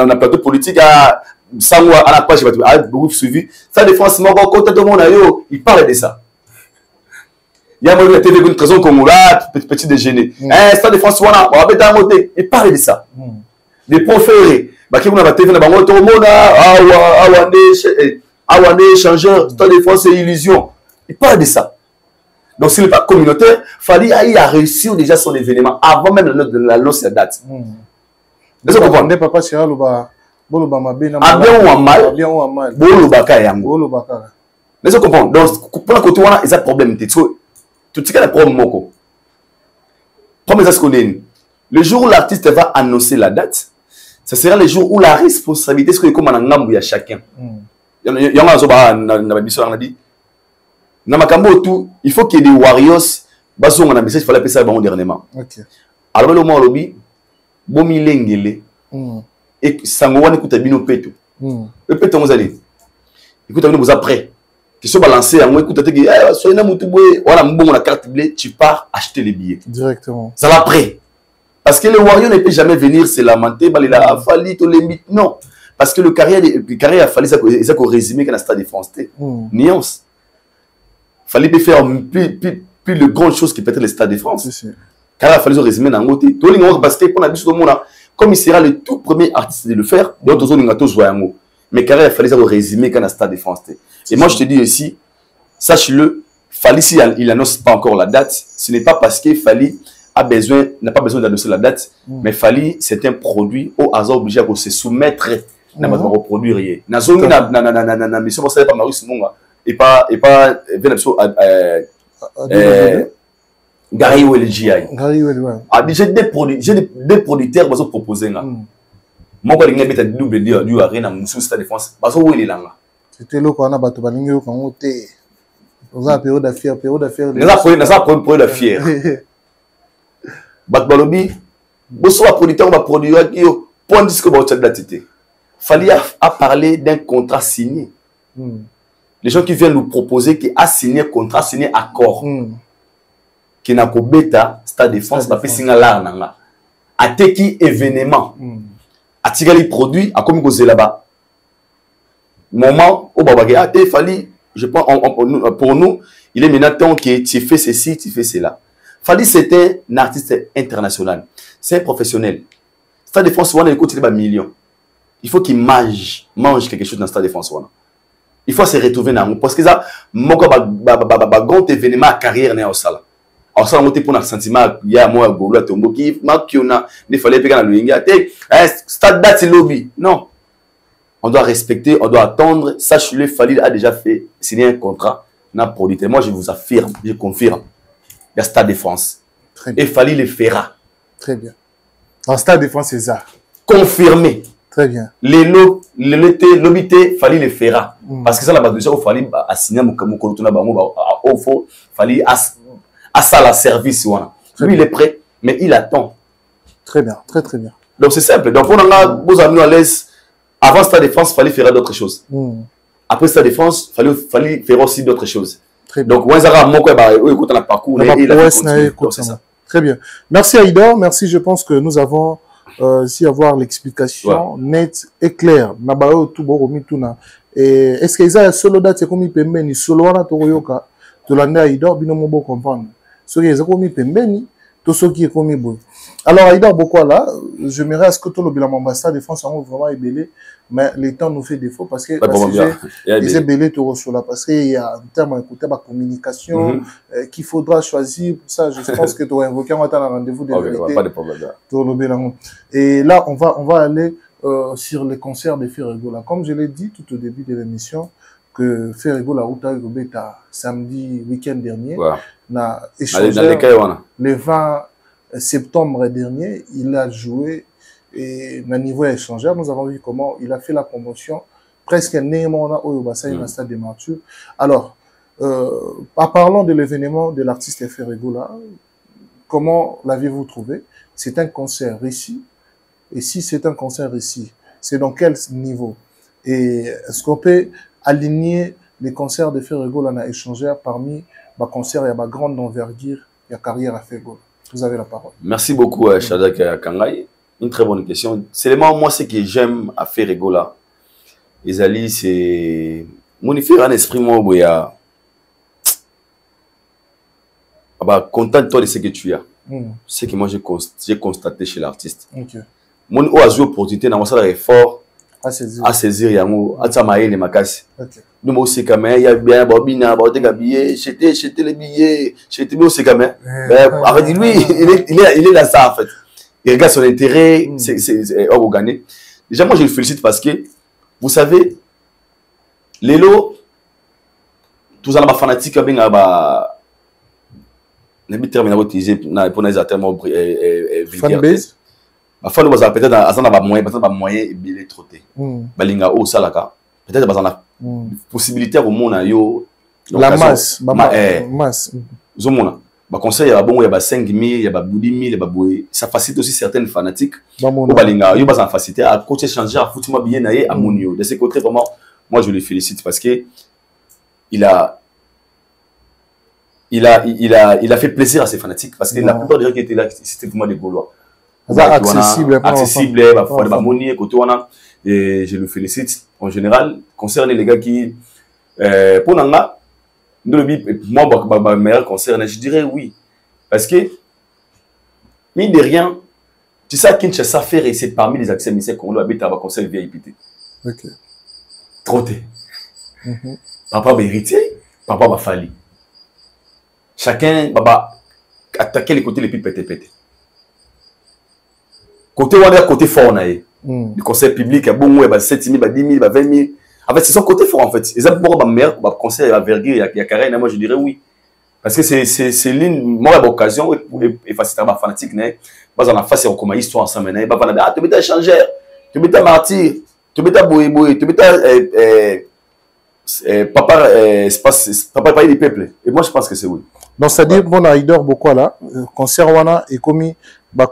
na plateau politique à Sangwa à la page beaucoup suivi Stade de France mon côté tout le monde il parle de ça. Il y a une TV une raison comme là petit déjeuner. Stade de France voilà on va mettre en côté il parle de ça. Les proférés bah qui on a TV na bango tout le monde awane changeur Stade de France c'est illusion. Il parle de ça. Donc, s'il n'est pas communautaire, Fally a réussi déjà son événement avant même l'annonce de la date. Est-ce que vous comprenez? Papa, c'est bien ou mal? Bien ou mal? Est-ce que vous comprenez? Donc, pour la côté, il y a un problème. Tout ce qui est un problème. Premier, le jour où l'artiste va annoncer la date, ce sera le jour où la responsabilité sera comme un ngambu à chacun. Il y a un dit. Il faut qu'il y ait des warriors. On a un message, il fallait appeler ça dernièrement. Alors, le mot lobby, bomi lengele, et sangowan écoute bino peto. Le peto, vous allez. Écoute, vous après. Qui sont balancés, écoute, soyez là, voilà, bon, la carte bleue, tu pars acheter les billets. Directement. Ça l'après. Parce que le warrior ne peut jamais venir se lamenter, il a fallu tout les mythes. Non. Parce que le carrière a fallu ça qu'on résume quand la Stade de France. Nuance. Fallait faire plus de grandes choses qui peut être le Stade de France. Car il a fallu se résumer dans le côté. Parce que pour la vie comme il sera le tout premier artiste de le faire, d'autres zones ont joué un mot. Mais car il a fallu se résumer quand le Stade de France. Et moi je te dis ici, sache-le, Fally si il n'annonce pas encore la date, ce n'est pas parce que Fally n'a pas besoin d'annoncer la date, mais Fally c'est un produit au hasard obligé à se soumettre à reproduire. Na zone na mission pour ça pas Marius Monga. Et pas Gary Welgi. J'ai des producteurs qui sont proposés. Moi, je vais mettre double du arena sous Stade de France. Parce que il est là. C'était là qu'on a battu balingue au côté. Dans un période d'affaires, Dans un période d'affaires. Batbalobi, bonsoir producteur, on va produire qui point disque pour cette date. Fally a parlé d'un contrat signé. Les gens qui viennent nous proposer qui a signé contrat, signé accord. Qui n'a qu'au bêta, Stade de France, pas fait signer là. A teki événement. A tiré les produits, a comme causé là-bas. Moment où Babagé a été Fally, je pense, pour nous, il est maintenant temps que tu fais ceci, tu fais cela. Fally, c'était un artiste international. C'est un professionnel. Stade de France, on a écouté des millions. Il faut qu'il mange quelque chose dans Stade de France. Il faut se retrouver dans parce que ça mon grand événement à carrière n'est au sala. Au sala on te pour un sentiment il y a moi golo tombo qui on ne fallait pas dans le inga stade date lobby. Non. On doit respecter, on doit attendre. Sache-le, Fally a déjà fait signer un contrat n'a produit. Moi je vous affirme, je confirme. Il y a Stade de France. Et Fally le fera. Très bien. En Stade de France c'est ça. Confirmé. Très bien. L'obité, Fally le fera. Parce que ça, la base de ça, il fallait signer mon faux, Fally à ça la service. Lui, il est prêt, mais il attend. Très bien, très très bien. Donc c'est simple. Donc on a vos amis à l'aise. Avant Stade de France, Fally fera d'autres choses. Après Stade de France, Fally fera aussi d'autres choses. Donc, on a écouté le parcours. Très bien. Merci Aïdor. Merci. Je pense que nous avons si avoir l'explication nette et claire. Est-ce que ça solo date comme il peut mener solo na toroyoka de l'année Aïdor binomo bo comprendre. Ce qui est comme il peut mener tout ce qui est comme il. Alors Aïdor beaucoup là, j'aimerais à ce que tout le bilan ambassade de France sont vraiment ébélé, mais le temps nous fait défaut parce que les ébélés tout sur là parce qu'il y a un terme écouter ma communication qu'il faudra choisir. Pour ça, je pense que tu auras invoqué un rendez-vous de vérité. Pas de problème. Et là, on va aller sur les concerts de Ferregola. Comme je l'ai dit tout au début de l'émission, que Ferrego la route samedi week-end dernier. Na échangé le 20 septembre dernier, il a joué et à niveau échangeur, nous avons vu comment il a fait la promotion presque néanmoins au stade des Martyrs. Alors, en parlant de l'événement de l'artiste Ferrego là, comment l'avez-vous trouvé? C'est un concert réussi. Et si c'est un concert réussi, c'est dans quel niveau? Et est-ce qu'on peut aligner les concerts de Ferrego là, échangeur parmi les concerts et ma grande envergure et carrière à Ferrego? Vous avez la parole. Merci beaucoup, Shadrack Kangai. Une très bonne question. C'est moi, ce que j'aime à Ferrego là. Ezali, c'est mon un esprit, moi, où il y a. Content de toi de ce que tu as. C'est que moi, j'ai constaté chez l'artiste. Mon opportunité dans mon effort à saisir yango atamaye les makasi. Nous moi aussi quand même il y a bien bobina botega billet j'étais les billets j'étais aussi quand même avec lui il est là ça en fait il regarde son intérêt c'est organique. Déjà moi je le félicite parce que vous savez les lots tous en bas fanatiques bien les termes à utiliser pour les termes fanbase. Enfin, nous avons peut-être un moyen de trotter. Balinga au salaka. Peut-être que la possibilité au monde la masse. Masse. Zomona. Conseil, il y a bon, il y a 5 000, il y a 10 000, il y a ça facilite aussi certaines fanatiques. Balinga, il y a facilité à coacher, changer, à foutre moi bien à Monio. De ce côté, vraiment, moi je le félicite parce que il a fait plaisir à ses fanatiques parce que la plupart des gens qui étaient là, c'était vraiment des Gaulois. Accessible, et je le félicite en général concernant les gars qui pour moi meilleur concerne je dirais oui parce que mine de rien tu sais Kinshasa faire et c'est parmi les accès mais qu'on doit habiter à conseil VIP trotté papa va héritier papa va falli chacun va attaquer les côtés les plus pété côté Wanda, côté fort, du conseil public, il y a bon, il y a 7 000, il y a 10 000, il y a 20 000. En fait, c'est son côté fort, en fait. Et ça, pour un meilleur conseil à vergure, il y a carré, moi, je dirais oui. Parce que c'est l'une, moi, l'occasion, et facilement fanatique, on a face à comment histoire ensemble, ah, tu mets un changeur, tu mets un martyr, tu mets un boé, tu mets un papa du peuple. Et moi, je pense que c'est oui. Donc, c'est-à-dire, bon, il dort beaucoup là, concert wana et commis,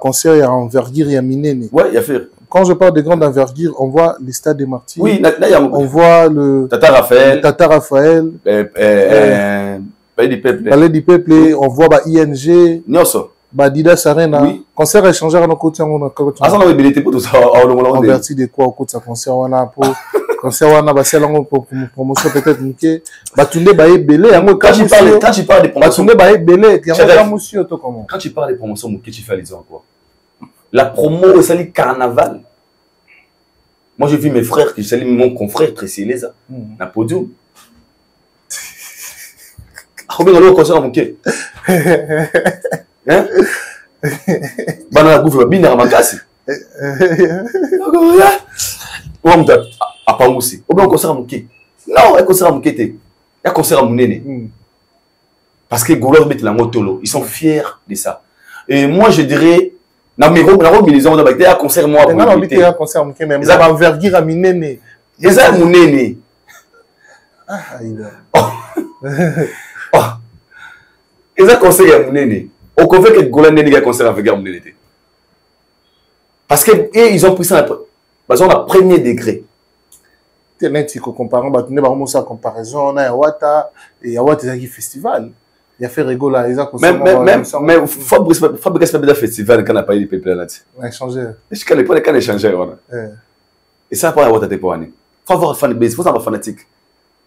concert il y a envergure, il y a miné. Ouais, il y a fait. Quand je parle de grande envergure, on voit les stades des Martyrs. Oui, on voit le Tata Raphaël. Palais du Peuple, on voit ING. Nyoso. Didas Arena. Oui. Concert échangeur à nos côtés. Ah, ça, on a habilité pour tout ça. On vertit de quoi au côté de concert wana pour. Concert wana c'est pour promotion peut-être muké batunde baé belé quand tu parles de promotion batunde baé belé quand tu parles de promotion muké tu fais les quoi la promo c'est le carnaval. Moi j'ai vu mes frères que je mon confrère Tracy Leza na podium combien de concert muké hein bana gouffe bina makasi à Pangousi. Ou bien un concert à Mouké. Non, un concert à Mouké. Un concert à Mounene. Parce que Gouloir met la motolo. Ils sont fiers de ça. Et moi, je dirais, dans mes groupes, ils ont un concert moi. On a envie un concert à Mouké, mais ils ont envergure à Mounene. Ils ont Mounene. Ils ont un concert à Mounene. On confie que Gouloir n'a pas un concert à Mounene. Parce qu'ils ont pris ça à premier degré. Si on compare la comparaison, il y a Wata et Yawata qui festival. Il y a fait rigoler. Mais Fabrice Pabeda festival quand on n'a pas eu de peuple là. On a échangé. Est-ce qu'il n'y a pas échangé? Et ça, pas Yawata Tepoani. Il faut avoir un fan base, il faut avoir fanatique.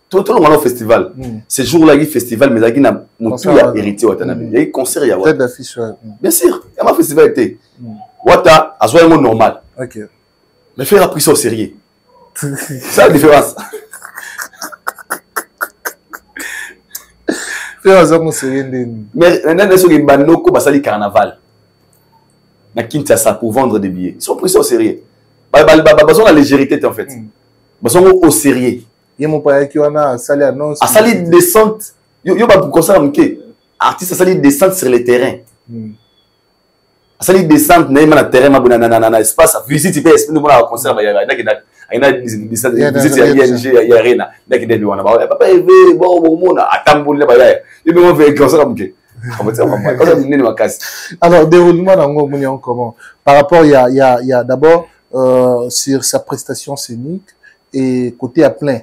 Tout le monde au festival. Ces jours-là, il y a festival, mais il y a un héritier Watanabe. Il y a un concert. Tête d'affiche. Bien sûr, il y a un festival. Wata a joué un mot normal. Mais faire appris ça au sérieux. C'est la différence. Mais maintenant, ils ont un carnaval. Na Kinshasa pour vendre des billets. Ils sont pris ça au sérieux. Ils ont la légèreté en fait. Ils sont au sérieux. il y a mon père qui a sali annonce. A sali descente. Yo ba pour concert amké. Artiste a sali descente sur le terrain. A sali descente na terrain na espace visite pe esprit no na concert ba ya ina visite ya ING ya arena ndaki debi wana ba papa eve bo mona atambule ba ya. Yo be mo fait concert amké. Alors, déroulement dans comment? Par rapport, il y a d'abord sur sa prestation scénique et côté à plein.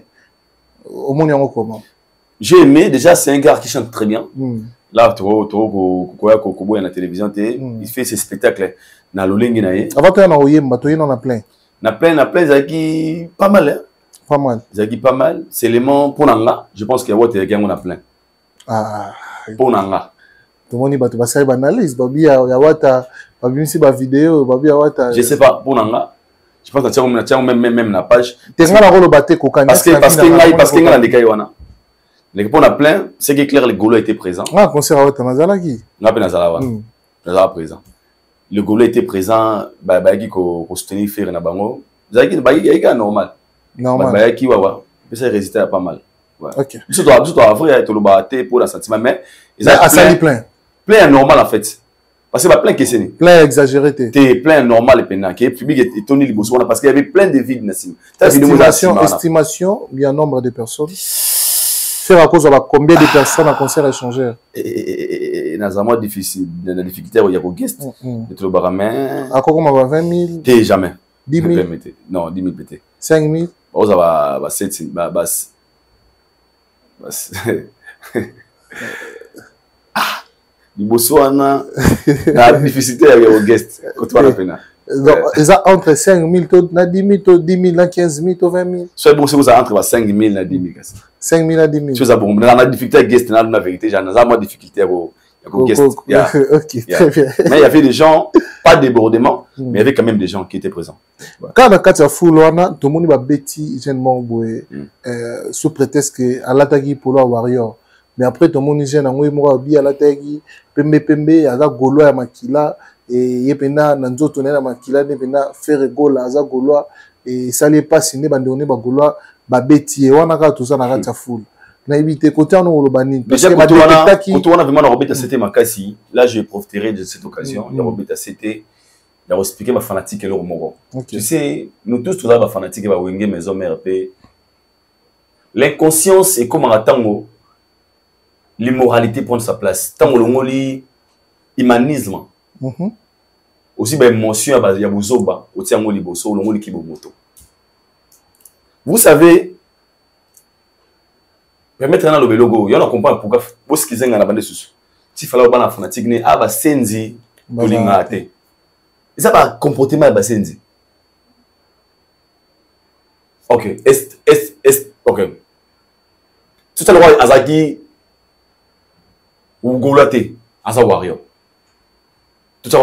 Au monde, comment? J'ai aimé, déjà, c'est un gars qui chante très bien. Là, tu vois, la télévision, il fait ses spectacles. Dans l'Olengi, avant que tu en as plein. Na plein, Zaki, pas mal. Hein? Pas mal. Zaki, pas mal. C'est l'élément pour Nanga. Je pense qu'il y a un plein. Ah. Pour Nanga. Tout le monde va faire une analyse. Babi, il y a une vidéo. Je sais pas, pour Nanga. Je pense que tu as même la page. Parce que il y a des cas. Les pour la plein, c'est que clair, le Golo était présent. Ah, concert à Nazalaki. Nazala présent. Le Golo était présent, qui ko soutenir faire na bango. Zaki normal. Normal. Qui wa ça résistait pas mal. OK. Tu dois vrai être le battre pour la sentiment mais ils a plein. Plein normal en fait. Parce que plein que c'est plein exagéré t'es plein normal et peine qui est public et Tony Liboso parce qu'il y avait plein de vides Nassim. Estimation, il y a un nombre de personnes. Faire à cause de combien de personnes à concert échangeur. Et dans un mois difficile, dans la difficulté où il y a des guests, de tout le baramène. À quoi comment 20 000? T'es jamais. 10 000? Non, 10 000 pété. 5 000? Oh ça va 7 000 Liboso la difficulté il y a des guests. Donc, ils ont entre 5 000 et 10 000, 10 000, 15 000, 20 000. Soit bon, c'est entre 5 000 et 10 000. 5 000 à 10 000. C'est ça, bon, dans la difficulté avec guest, dans la vérité, j'en ai moins de difficulté avec guest. Ok, très bien. Mais il y avait des gens, pas débordement, mais il y avait quand même des gens qui étaient présents. Quand on a foule, tout le monde va bêti, sous prétexte que à l'attaque pour le warrior. Mais après, tout le monde est à l'attaque, pembe, à la golo à makila. Et yepena nanzo tourner na makila ne pena faire gola aza golwa et ça les passe ne bandone ba golwa ba beti wana ka tout ça na kata full na éviter côté on le bani parce que quand on a vraiment Robert c'était makasi là je profiterai de cette occasion de Robert c'était de expliquer ma fanatique et leur moro tu sais nous tous là ba fanatique ba wenge maison mère pe l'inconscience est comme un tango l'immoralité prend sa place tango le ngoli humanisme. Aussi ben émotion il y a bozoba au tiango liboso le ngoli kibomoto. Vous savez permettre dans le logo, on comprend pourquoi parce qu'ils ont la bande sous. Si fallait pas la fanatique né aba senzi bolingate. Ça va comportement ba senzi. OK, OK. Tout à l'heure azaki ou golate asa warrior. Tout ça,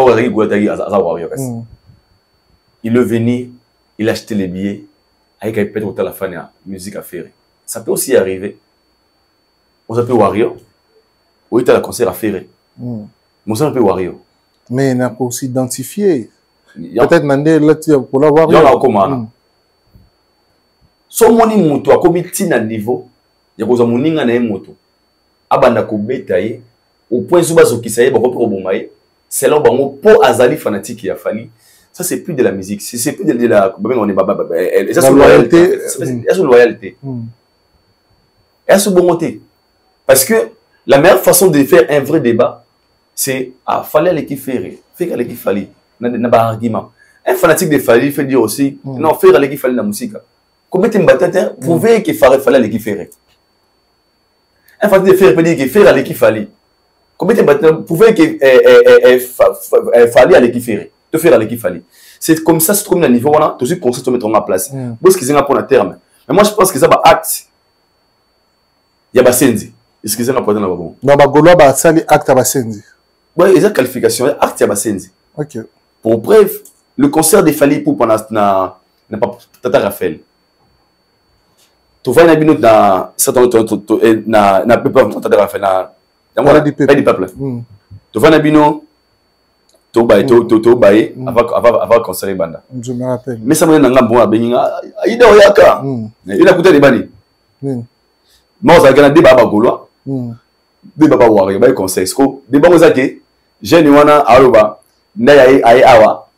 il est venu, il a acheté les billets, avec un peu de la fin de la musique à faire. Ça peut aussi arriver. On s'appelle Wario, ou il y a un concert à faire. On s'appelle Wario. Mais il n'a pas aussi identifié. Peut-être que pour la Wario. Il y a comment. So moni moto a commis un niveau, il y a un moninga na moto. Abanda ko betaye, au point où bazo qui saye, bako pour bombaye. C'est là où pour Azali fanatique qui a fallu. Ça, c'est plus de la musique. C'est plus de la. Ça, c'est loyauté. C'est loyauté. C'est bonté. Parce que la meilleure façon de faire un vrai débat, c'est à fallait l'équipe faire. Faire l'équipe fallait. N'a pas argument. Un fanatique de Fali fait dire aussi non, faire l'équipe fallait la musique. Combien de batailles prouver qu'il fallait l'équipe faire. Un fanatique de faire peut dire qu'il faire l'équipe fallait. Combien de batailles prouver qu'il fallait à l'équipe faire. De faire à l'équipe fallait. C'est comme ça, c'est comme le niveau, voilà, tout de suite, qu'on se met en place. Parce qu'ils ont un point de terme. Mais moi, je pense que ça va acte. Il y a Basenzi. Excusez-moi pour dire là-bas. Non, bah, Golo, bah, ça, acte à Basenzi. Oui, il y a qualification, acte à Basenzi. Ok. Pour bref, le concert des Fali pour pendant n'a pas Tata Raphaël. Tu vois, il y a une minute dans certains n'a pas Tata Raphaël. Pas du peuple. Tu vois, il y a une minute. Avant concert banda. Je me rappelle. Mais ça me donne un bon abeninga. Il a coûté les bani. Moi, on a des baba gaulois, des baba warriors, des conseils. Des bons aké, j'ai eu un aroba, n'aïe awa.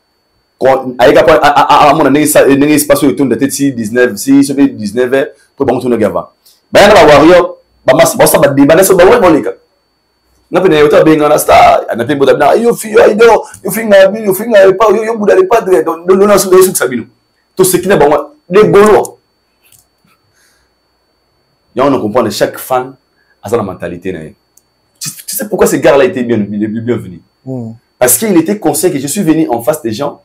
Aïe kapon à mon année, espace autour de 19, si je fais 19, pour bon tourner gava. Bah, un warrior, bah, moi, ça va débattre sur le web, na pena yota benga na star na pe boda na yo fi aido yo finga pa yo buda le padre do na so do su sabino to ce qui n'est bon les gaulois ya on comprend chaque fan a sa mentalité na tu sais pourquoi ce gars là était bienvenu parce qu'il était conscient que je suis venu en face des gens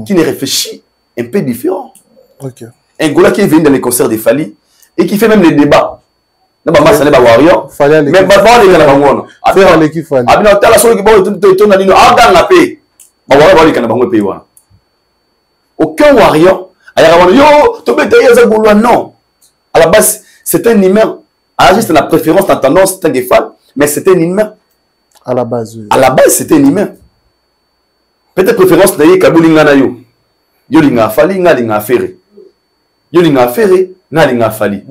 qui ne réfléchissent un peu différent. Un Gaulois qui est venu dans les concerts de Fally et qui fait même les débats. Non, bah, ça n'est pas warrior. Mais bah, voir les gars là-bas, faire l'équipe Fally. Ah, bien, t'as la seule qui va tourner à l'île. Ah, dans la paix. Bah, voilà, les Canadiens vont payer. Aucun warrior. Yo, tu peux te dire Gaulois, non. À la base, c'est un humain. Ah, juste la préférence, la tendance, c'est un des femmes, mais c'est un humain. À la base, oui. À la base, c'était un humain. Peut-être préférence, d'ailleurs, Kaboulinga na yo. Yo linga Fally, nga linga Ferré. Yo linga Ferré, nga linga Fally.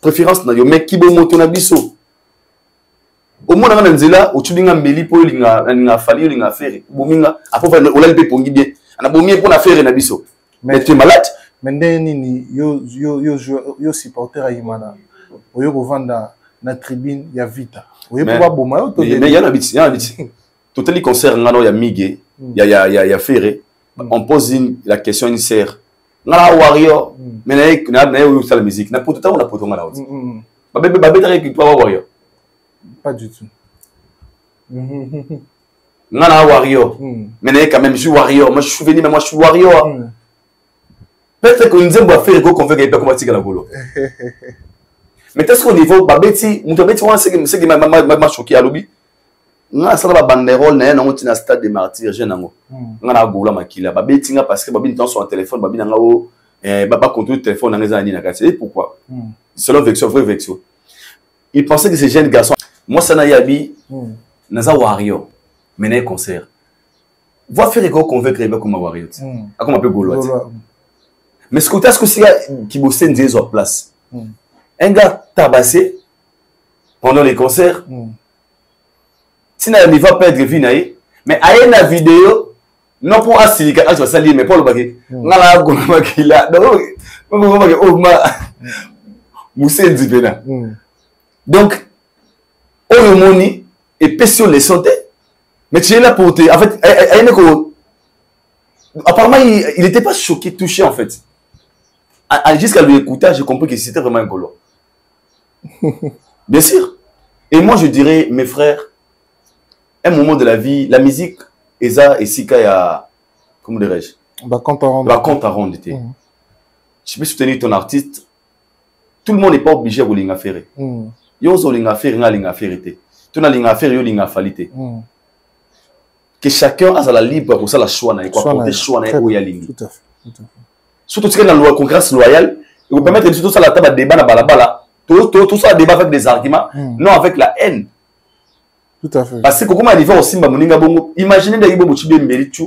Préférence na yo mec qui bo moto na biso au moins na nzela o tulinga mbeli po linga Fally linga Ferré bominga après on l'a pongi bien ana bomi pour na Ferré na biso mais tu es malade mais nini yo supporter a Imana oyo ko vanda na tribune ya Vita oyo ko ba boma yo to mais yana biti tout les concerts ngano ya Miguel ya Ferré on pose la question une sœur ngala warrior mais na la musique na poto na poto ngala oti ba betare ki toi warrior pas du tout ngala warrior mais quand même je suis warrior moi je suis venu mais moi je suis warrior peut-être que nous devons faire go convaincre pas comment tirer la golo mais est-ce qu'au niveau ba beti muto beti wan c'est que m'a choqué à lobby nga sala ba banderole na na ngoti na stade des martyrs jeune ngo nga na gola makila ba betinga parce que ba bin sur téléphone ba bin nga o ba contrôle téléphone na ngeza ni na kati et pourquoi c'est leur vection vrai vection il pensait que ces jeunes garçons moi ça na yabi na za warrior mener concert va faire quoi convaincre ba comme warrior a comme un peu golo mais ce que c'est qui bossait des autres place un gars tabassé pendant les concerts si na va perdre vie naïe mais aye na vidéo non pour asilika tu vas salir mais pour le baguette ngala gona makila donc oh ma musenzi pena donc au moni et pression les santé mais tu es là pour te en fait apparemment il était pas choqué touché en fait jusqu'à lui écouter j'ai compris que c'était vraiment un Gaulois bien sûr et moi je dirais mes frères un moment de la vie, la musique, Eza et Sika, il y a, comment dirais-je, compte à rendre. Tu peux soutenir ton artiste, tout le monde n'est pas obligé de l'inga faire. Yo zo l'inga faire, l'inga faire. Tu n'as l'inga faire, yo l'inga falite. Que chacun a la libre pour ça la choix na quoi pour choix na où y a ligne. Tout à fait. Surtout que dans la loi concurrence loyale, il vous permettre de surtout ça la table débat na balabala, tout ça débat avec des arguments, non avec la haine. Tout à fait. Parce que comment il va aussi moninga bongo imaginez d'ailleurs bochi bien méritu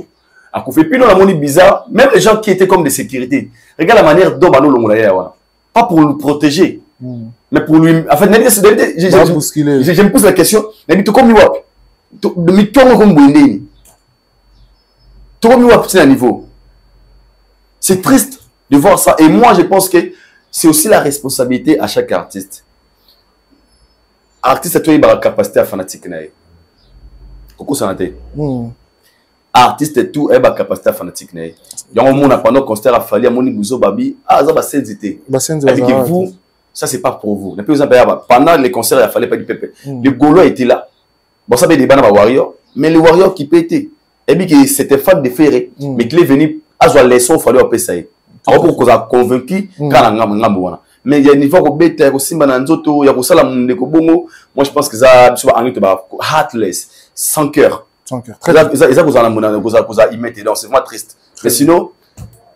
a ko fait pino la moni bizarre même les gens qui étaient comme des sécurités regarde la manière dont bano longola ya wana pas pour le protéger mais pour lui en fait je me pose la question mais tu comme wap de mi tongo comme bondeni to comme wap c'est un niveau c'est triste de voir ça et moi je pense que c'est aussi la responsabilité à chaque artiste. Artiste, tu as une capacité fanatique. Coucou santé. Artiste, tu as une capacité fanatique. Il y a un monde pendant qu'on s'est rafalé à mon bouzo babi. Ah, ça va s'éditer. Avec vous, ça c'est pas pour vous. Pendant les concerts, il fallait pas du pépé. Le Gaulois était là. Bon, ça fait des bandes à Warrior, mais le Warrior qui pétait. Et puis c'était fan de Ferré, mais qu'il est venu à la leçon, il fallait appeler ça. Alors qu'on a convaincu quand on a mais il y a un niveau de bête, il y a aussi il y a aussi la bongo. Moi je pense que ça heartless, sans cœur. Sans cœur. Très bien. Ça vous en a y mettre dedans, c'est vraiment triste. Mais sinon,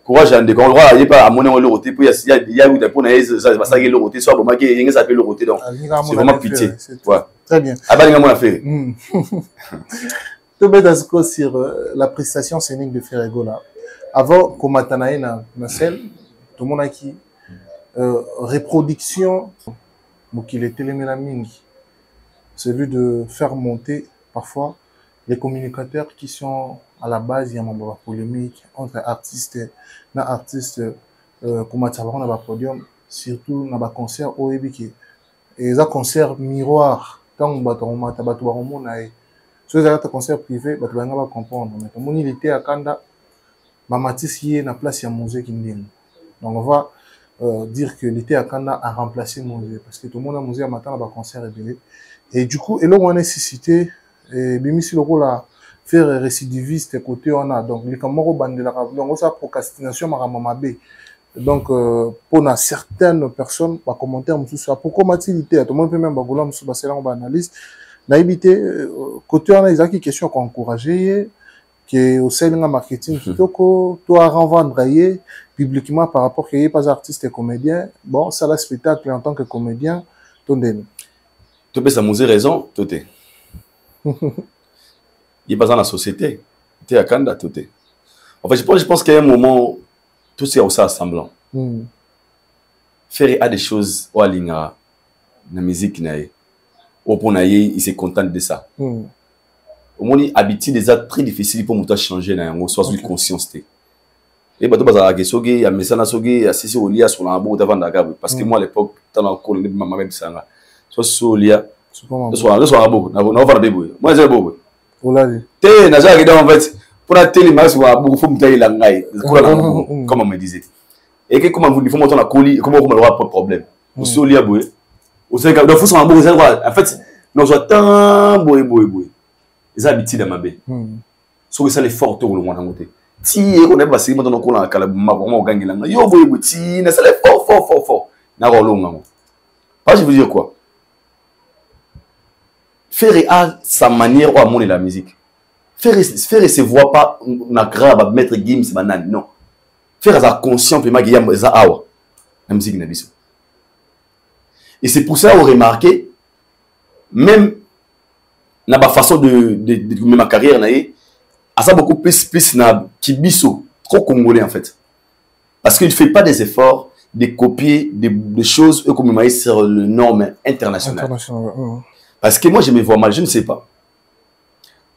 courage à un décor. Il n'y a pas à monnaie le roté, puis il y a eu des points, ça va s'agir le roté, soit bon, il y a le roté donc. C'est vraiment pitié. Très bien. Ah bah il y a mon affaire. Tout bête sur la prestation scénique de Ferré Gola. Avant, comme Matanaï na celle, tout le monde a qui reproduction, qu'il est télémélamingi. Celui de faire monter parfois les communicateurs qui sont à la base, il y a une polémique entre artistes et artistes, comme tu as un podium, surtout dans les concerts au Ebiki. Et les concerts miroirs, quand on a sur les concerts privés, on va comprendre. Mais il était à Kanda, Matis y est na place ya musée qui donc on va dire que l'été à Kanda a remplacé musée parce que tout le monde a musée à matin là concert et du coup et là on a nécessité et bimisi le rôle à faire récidiviste côté on a donc les camarades bandé la donc ça procrastination maramamabe donc pour certaines personnes pas commentaire sur ça pourquoi matilité tout le monde peut même bagola monsieur basela on analyse naïbité côté on a des acquis question qu'on encourager que au sein de marketing kitoko toi revendre publiquement par rapport qu'il n'y ait pas artiste et comédien bon ça la spectacle en tant que comédien ton donné tu peux s'amuser raison tout est il est pas dans la société tu es à Kanda tout est en fait je pense qu'il y a un moment tout c'est aussi assemblant faire à des choses au alinga la musique naïe au point naïe il se contente de ça au moins habitude déjà très difficile pour moi changer na yango soit une conscience té et bato bazala ke soki ya mesana soki ya sisi olia sur la bo davanda gabe parce que moi à l'époque dans la colonie de maman même sanga soit solia soit la bo na va bebo moi j'ai bobo olali té na ja en fait pour la télé mais sur la bo faut me tailler la ngai comme on me disait et que comment vous il faut monter la colis comment on aura pas de problème solia boy au sait que faut sur la bo en fait nous soit tant boy les habitudes à ma baie. So que ça les fortes au loin d'angoté. Si on est passé maintenant qu'on a calabuma vraiment gagné là. Yo boy ti na ça les fort. Na rolonga. Pas je veux dire quoi. Faire à sa manière ou à monter la musique. Faire se voit pas na grave à mettre Gims banane non. Faire à sa conscience puis magia za awa. La musique na biso. Et c'est pour ça on remarqué même na ba façon de ma carrière naé à ça beaucoup plus na kibiso trop congolais en fait parce qu'il fait pas des efforts de copier des choses comme maïs sur le norme international. Parce que moi je me vois mal je ne sais pas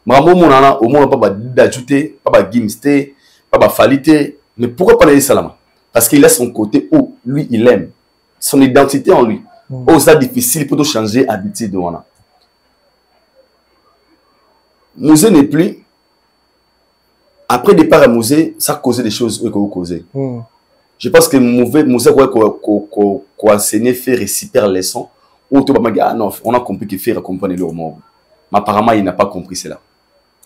maman mon nana au moins pas d'ajouter pas gimsté pas falité mais pourquoi pas les salama parce qu'il a son côté où lui il aime son identité en lui oh ça difficile pour changer habitude on a musée n'est plus après départ à musée ça causait des choses que vous causez je pense que musée quoi enseigner faire récipérer les leçons ou tout ah non on a compris que faire accompagner le mot mais apparemment il n'a pas compris cela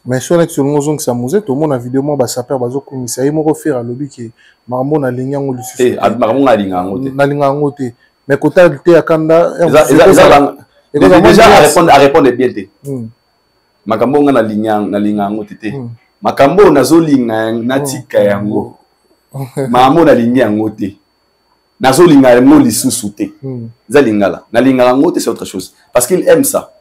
mais sur l'ex que ça musée tout le monde a vidéo moi bah ça perd bazo commissaire mo refaire à lobby qui marmon a ligné en lucie marmon a ligné en côté mais côté à Kanda déjà à répondre bien makambo nga na linga ngo tete makambo nazolinga natika yango mamo na linga yango te nazolinga yango lisusu te za lingala na linga yango te c'est autre chose parce qu'il aime ça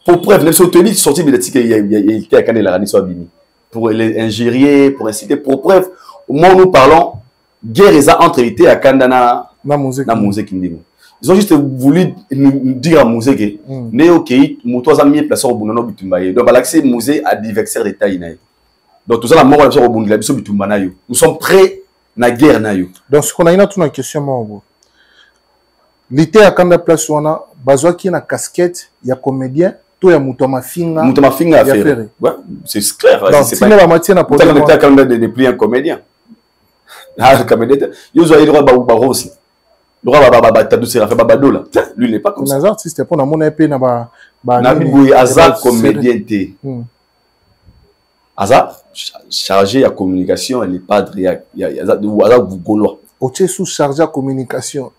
pour preuve même sur télé sorti de tika il était à Kanela rani so bini pour les injurier pour inciter pour preuve au moment nous parlons guerre eza entre été à Kandana na musique ndingo. Ils ont juste voulu nous dire à Musée que Néo Kei, Moutois a mis place au Bonono Bitumbaye. Donc, l'accès Musée à diverser des tailles. Donc, tout ça, la mort est au Bonono Bitumbaye. Nous sommes prêts à la guerre. Donc, ce qu'on a une question, moi, l'été à Kanda place, on a besoin qu'il y ait une casquette, il y a comédien, tout est Moutoma Finga. Moutoma Finga à faire. Ouais, c'est clair. Donc, si on a matière à poser. L'été à Kanda de plus un comédien. Ah, le comédien. Il y a le roi aussi. Le roi lui il n'est pas comme ça. Les artistes pour mon épée na ba Azar comédien té. Azar chargé à communication elle est padre il y a Azar Gaulois. Oche sous chargé à communication.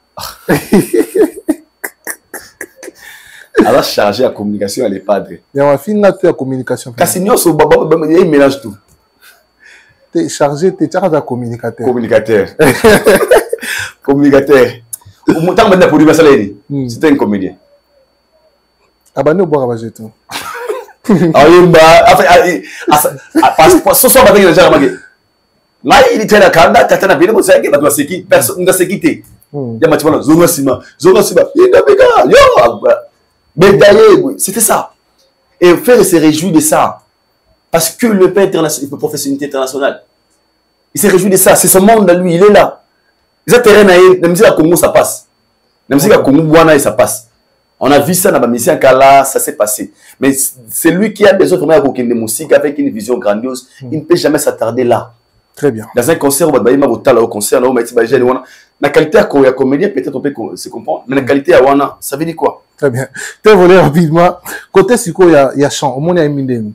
Azar chargé à communication elle est padre. Il y a un film là à communication. Casignon so il mélange tout. T'es chargé t'es chargé à communicateur. Communicateur. C'était un comédien. Ah bah nous boire à jeton. Ah oui bah ce soir il était là Kanda Katana bien vous savez que personne ne s'est quitté Ya matimana zonga sima, c'était ça. Et Ferre se réjouit de ça. Parce que le père international, professionnalité internationale, il se réjouit de ça. C'est son monde à lui, il est là. Les terrains, la musique à Congo, ça passe. La musique à Congo, ça passe. On a vu ça dans la mission Kala, ça s'est passé. Mais c'est lui qui a besoin vraiment de musique avec une vision grandiose. Il ne peut jamais s'attarder là. Très bien. Dans un concert, on va au concert, la qualité à comédien, peut-être on peut se comprendre, mais la qualité à Wana, ça veut dire quoi? Très bien. Tu as volé rapidement. Côté Siko, il y a chant. Au moins, il y a une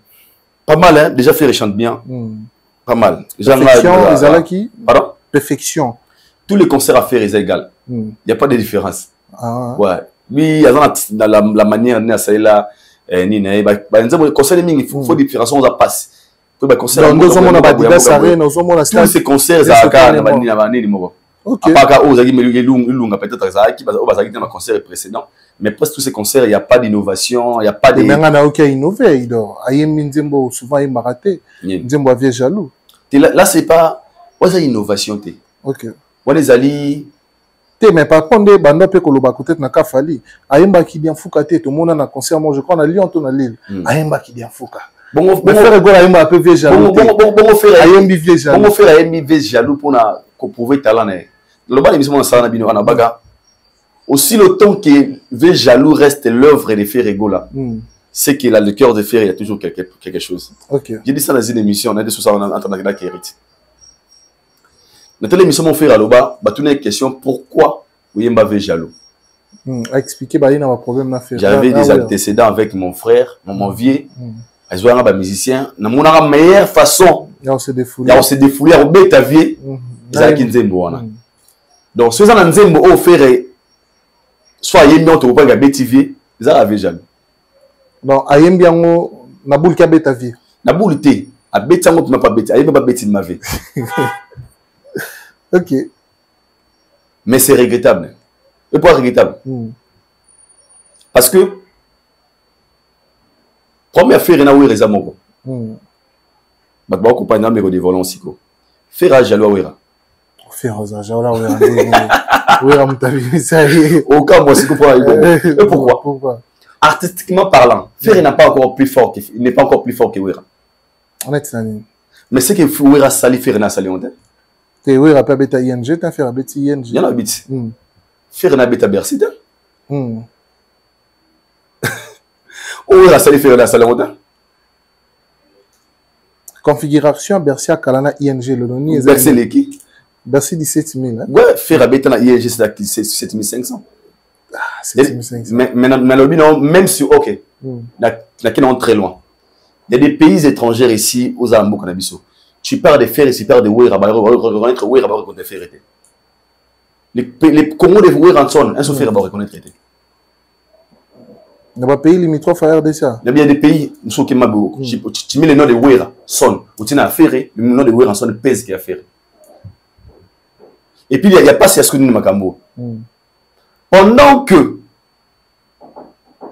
pas mal, hein. Déjà, Ferre chante bien. Pas mal. Perfection, les Alaki. Pardon? Perfection. Tous les concerts à Ferre, ils égal. Il n'y a pas de différence. Ouais. Lui, il y a la manière de faire là. Les concerts, il faut différence, on passe. Tous ces concerts, ok. À part peut-être concert précédent, mais presque tous ces concerts, il n'y a pas d'innovation, il n'y a pas de. Mais il a innové, il a souvent il m'a raté. Nzembo avait jaloux. Là, c'est pas. C'est une innovation. Ok. Les alliés. Mais par contre, les bandes peut koloba peut-être na kafali. Ayemba qui bien fouka tout le monde na concert, moi je crois na Lyon, on a Lille. Ayemba qui bien fouka. Bon, faire rigolo Ayemba un peu vieux jaloux. Bon, faire Ayemba vieux jaloux. Bon, faire Ayemba vieux jaloux pour na prouver talent. Le bal émission ça na bino anabaga. Aussi le temps que vieux jaloux reste l'œuvre de Ferre Gola. C'est qu'il a le cœur de Ferre, il y a toujours quelque chose. Ok. J'ai dit ça dans une émission, on a dit sur ça en entendant qui hérite. Dans l'émission mon frère Aloba, bah toutes les questions pourquoi Oyemba veut jaloux. A expliqué bah il y a un problème na faire. J'avais des antécédents avec mon frère, mon vieux. Ils ont un musicien, na mon la meilleure façon. On se défoule. On se défoule on bête vie. Ça qui nzembo wana. Donc ceux en nzembo au frère soit yembi to pas ga bêtivier, ça avait jaloux. Donc ayembi ngo na boule ka bête vie. Na boule té, a bête ngo tu pas bête, ayembi pas bête de ma vie. Ok. Mais c'est regrettable. Et pourquoi regrettable? Parce que première affaire na oui reza moko. Ba ba ko pa na meko de violence ko. Faire jaloux wera. Faire jaloux wera. Wera mutabi ça. Aucun moi c'est pourquoi. Et pourquoi? Pourquoi? Artistiquement parlant, Ferre n'est pas encore plus fort que il n'est pas encore plus fort que Wera. Honnêtement. Mais c'est que Wera sali Ferre na sali honte. Et oui, rappelle bêta ING, t'as fait un bêta ING. Il y en a bêta. Faire un bêta Bercy. Ou la salle faire la salle roda. Configuration Bercy à Kalana ING le nom. Bercy l'équipe. Bercy 17 000. Ouais, faire un bêta na ING c'est 7 500. Ah, 7 500. Mais même si ok, na qui non très loin. Il y a des pays étrangers ici aux Ambo Canabiso. Tu pars de faire et tu pars de Wera, reconnaître Wera, reconnaître Ferre. Les Congo de Wera en son, un se fait reconnaître. Il y a des pays limitrophes à RDC. Il y a des pays, qui mabou. Tu mets le nom de Wera, son, ou tu n'as Ferre, le nom de Wera en son pèse qui a Ferre. Et puis il n'y a pas si à ce que nous Makambo. Pendant que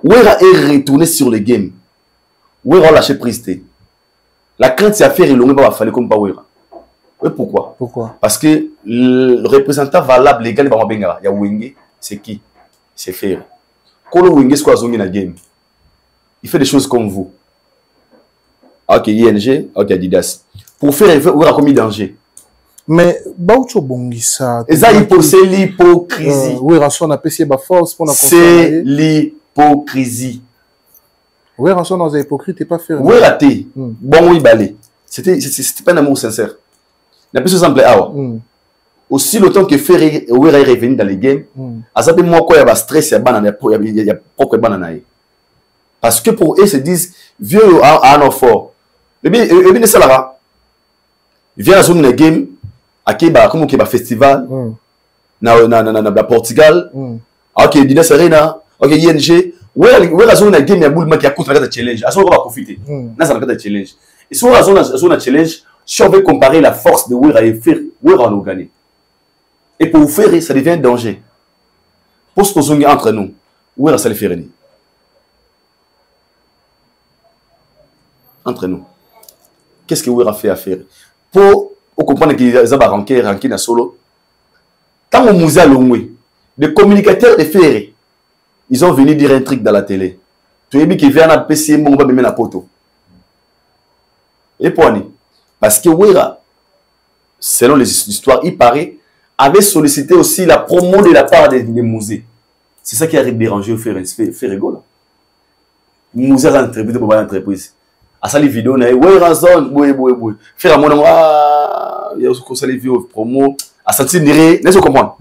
Wera est retourné sur le game, Wera a lâché prise. La crainte, c'est à faire et l'on va falloir comme Pawera. Et pourquoi? Pourquoi? Parce que le représentant valable légal, il y a Wenge, c'est qui? C'est Ferre. Quand le Wenge est dans la game, il fait des choses comme vous. Ok, ING, ok, Adidas. Pour faire, il faut commis danger. Mais, Baucho Bongisa. Et ça, c'est l'hypocrisie. Oui, Rasson a payé ma force pour la c'est l'hypocrisie. Oui, Rançon dans un hypocrite et pas faire. Oui, raté. Bon, oui, balé. C'était pas un amour sincère. Il y a plus de exemple. Aussi longtemps que Ferre est revenu dans les games, à ça, moi, quoi, il y a stress, il y a pourquoi banane. Parce que pour eux, ils se disent, vieux à un fort. Et bien, ça là. Viens à la zone de game, à Keba, comme au festival, na Portugal, ok, Dina Serena, ok, ING. Oui, la zone de game, il y a beaucoup de gens qui ont un challenge. À ce moment-là, on va profiter. Là, ça n'a challenge. Et sur la zone de challenge, si on veut comparer la force de Wera et Ferre, Wera on a gagné. Et pour Ferre, ça devient un danger. Pour ce qu'on entre nous, Wera, ça le fait rien. Entre nous. Qu'est-ce que Wera fait à Ferre? Pour comprendre qu'il y a des rancés dans solo. Tant qu'on nous a l'ongoué, Les communicateurs de Ferré, ils ont venu dire un truc dans la télé. Tu as dit qu'il vient à PC, on va mettre la poteau. Et pourquoi? Parce que Wera, selon les histoires, il paraît, avait sollicité aussi la promo de la part des musées. C'est ça qui a dérangé au Ferrego là. Musée a entreprise pour l'entreprise. À ça les vidéos, on a dit Wera zone, oui. Faire à mon nom, il y a aussi ça les vidéos promo. À sentir néré, n'est-ce pas comprendre?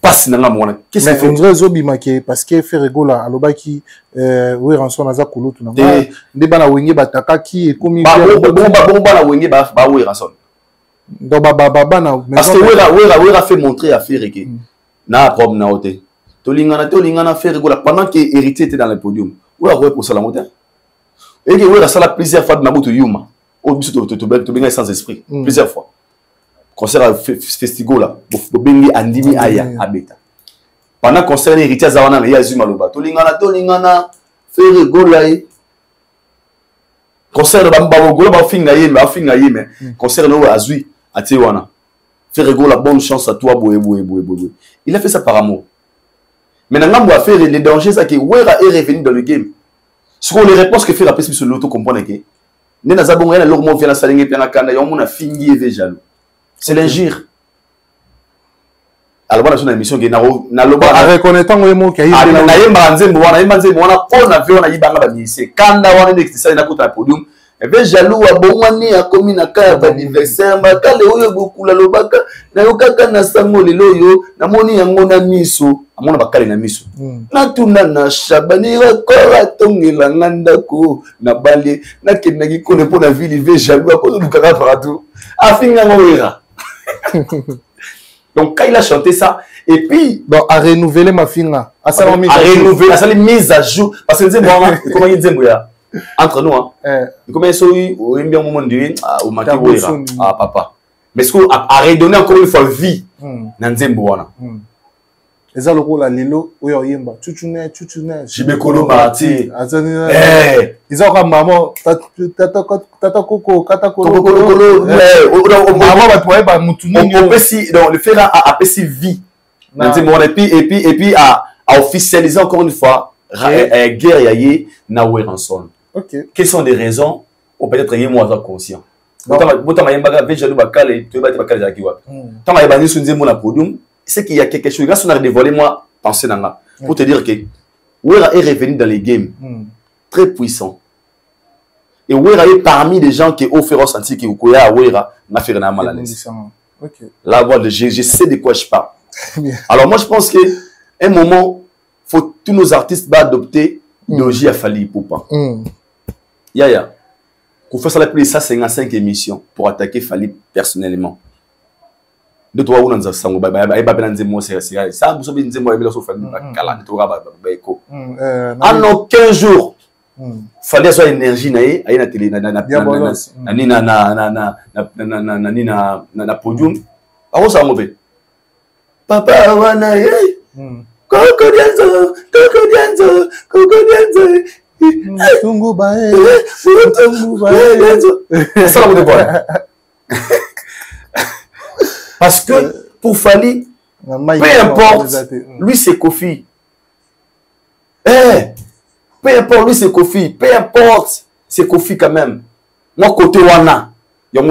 Passe dans la monnaie. Qu'est-ce que c'est? Mais Zobi maqué parce que Ferrego là, alors qui, oui, rançon naza kolo tout n'importe. Des bana wenge bataka qui est commis. Bah la wenge bah oui rançon. Donc bah na. Parce que Wera fait montrer à Ferrego. Na problème na oté. Tolingana Ferrego là pendant que héritier était dans le podium. Wera pour ça la montée. Et que Wera ça la plusieurs fois de Nabuto Yuma. Au but de bien sans esprit plusieurs fois. Concert festival là, Bobengi Andimi Aya Abeta. Pendant concert héritier Zawana mais Yazuma Loba. Tolingana Ferrego là. Concert de Bambago ba finga yeme concert no Azui à Tiwana. Ferrego la bonne chance à toi boé. Il a fait ça par amour. Maintenant on va faire les dangers ça que Wera est revenu dans le game. Ce qu'on les réponses que fait la personne sur l'auto comprendre que Nena Zabonga na lormo vient la salingue puis na kanda yo mona fingi et jaloux. C'est l'injure. Alors voilà une émission qui na loba reconnaître ngo mo ki na yemba nzembo wana on a vu on a yibanga ba lycée kanda wana next ça na kota podium et bien jaloux wa bongwani ya komi na kaya ba anniversaire makale oyo bokula lobaka na yo kaka na sango lelo yo na moni yango na miso amona bakale na miso na tuna na shabani rakora tongela ngandako na bale na kenaki kone po na ville ve jaloux ko lukaka partout afinga ngowera. Donc quand il a chanté ça et puis donc à renouveler ma finga à renouveler ça les mise à jour parce que comment il dit entre nous hein comment ça au bien moment de au matin papa mais ce qu'on a redonné encore une fois vie dans Nzembo wana eza lokola lelo oyo yemba chuchune Jibekolo Marti ils ont comme maman tata koko kata kolo maman va toi ba mutuni on peut si donc le faire a pesi vie dans Nzembo wana et puis à officialiser encore une fois guerre yaye na Weranson. OK. Quelles sont les raisons ou peut-être yé moi conscient. Bota mayemba ve jaloux bakale to ba te bakale za kiwa. Tant mayeba ni sunze mo na podium. C'est qu'il y a quelque chose. Grâce à on a dévoilé, moi, penser dans là. Pour te dire que Wera est revenu dans les games. Très puissant. Et Wera est parmi les gens qui ont fait ressentir que Wera m'a fait un mal à l'aise. Là, voilà, je sais de quoi je parle. Alors, moi, je pense qu'à un moment, faut tous nos artistes adopter l'idéologie à Fali Poupa. Yaya, pour faire ça, la ça, 55 émissions pour attaquer Fali personnellement. De toi où nous sommes ça vous savez nous sommes en aucun jour fallait soit énergie na télé na podium alors ça mauvais papa wana koko dianzo tungu bae ça vous devez parce que pour Fali, peu importe, lui c'est Kofi. Peu importe, lui c'est Kofi. Peu importe, c'est Kofi quand même. Moi, côté Wana, de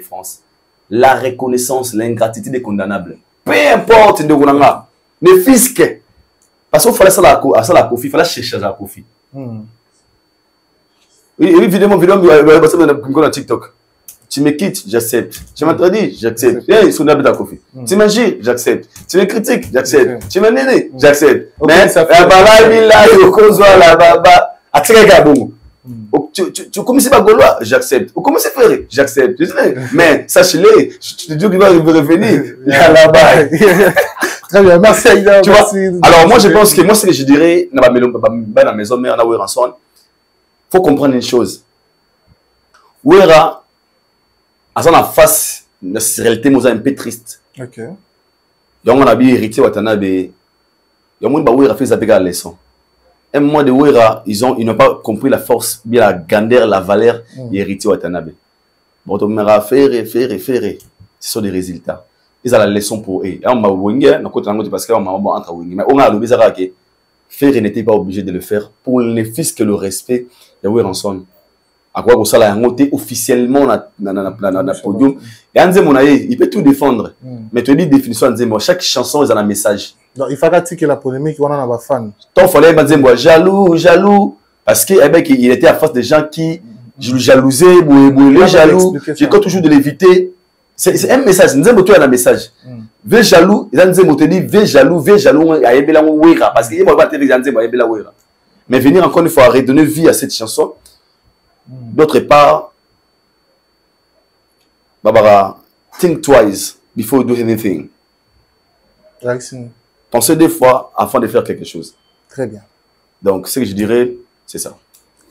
France. La reconnaissance, l'ingratitude est condamnable. Peu importe, ne fisque. Parce qu'il fallait ça la Kofi, il fallait chercher la Kofi. Évidemment, sur TikTok. Tu me quittes, j'accepte. Tu m'interdis, j'accepte. Ils sont d'habitude à Kofi. Tu m'injures, j'accepte. Tu me critiques, j'accepte. Tu m'énerves, j'accepte. Mais tu commences à Gaulois, j'accepte. Tu commences à faire, j'accepte. Mais sachez-le, je te dis qu'il va revenir. Là-bas. Très bien, merci. Alors moi je pense que moi ce que je dirais dans la maison mère, il faut comprendre une chose. Wera à la face, la réalité nous a un peu triste. Ok. Donc on a bien hérité Watanabe. Il y a moins de Wera fait sa leçon. Un moment de Wera, ils n'ont pas compris la force, bien la grandeur, la valeur de hérité Watanabe. Bon, on va faire. Ce sont des résultats. ils ont la leçon pour eux. Et on m'a wingé, parce qu'on m'a entre wingé. Mais on a l'obligé que faire n'était pas obligé de le faire pour les fils que le respect de Weranson. À quoi que ça l'a noté officiellement dans le podium. Et Anze il peut tout défendre. Mais tu dis définition Anze chaque chanson ils ont un message. Donc il faut que la polémique on en a fan. Tant fallait Anze jaloux parce que il était à face des gens qui jalousaient, les jaloux. J'ai toujours de l'éviter. C'est un message. Nous avons un message. Ve jaloux, ils ont dit ve jaloux, ayebela wera parce que il va pas te dire ayebela wera. Mais venir encore une fois redonner vie à cette chanson. D'autre part, Barbara, think twice before you do anything. Pensez 2 fois avant de faire quelque chose. Très bien. Donc, ce que je dirais, c'est ça.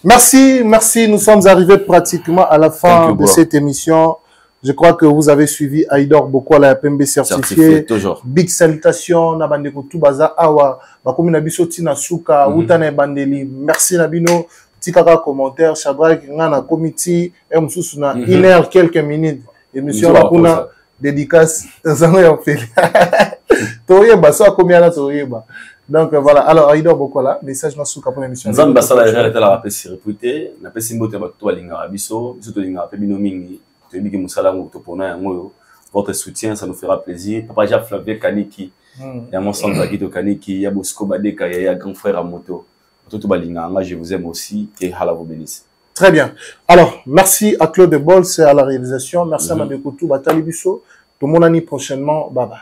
Merci, merci. Nous sommes arrivés pratiquement à la fin de cette émission. Je crois que vous avez suivi Aïdor Boko, la PMB certifié. Toujours. Big salutations, Nabandeko Tubaza Awa, Bakomi Nabiso Tina Souka, Utane Bandeli. Merci Nabino. Tikaka commentaire, Chabrak, Ngana Comité, Msousuna, 1 heure, quelques minutes. Émission Bakuna, dédicace, Zanoya Feli. Toyeba, ça combien là, Toyeba. Donc voilà, alors Aïdor Bokola, message dans Souka pour l'émission. Zan Bassala est la rappel si réputé, n'a pas si mot de toi Linga Abiso, surtout Linga Pemino Mingi, tu dis que Moussala Moutopona, votre soutien, ça nous fera plaisir. Papa Jacques Flavien Kaniki, il y a mon centre Akito Kaniki, il y a Bosco Badeka, il y a grand frère à moto. Je vous aime aussi et Allah vous bénisse. Très bien. Alors, merci à Claude Bols et à la réalisation. Merci à Madekoutou Batalibiso. Tout le monde prochainement. Bye bye.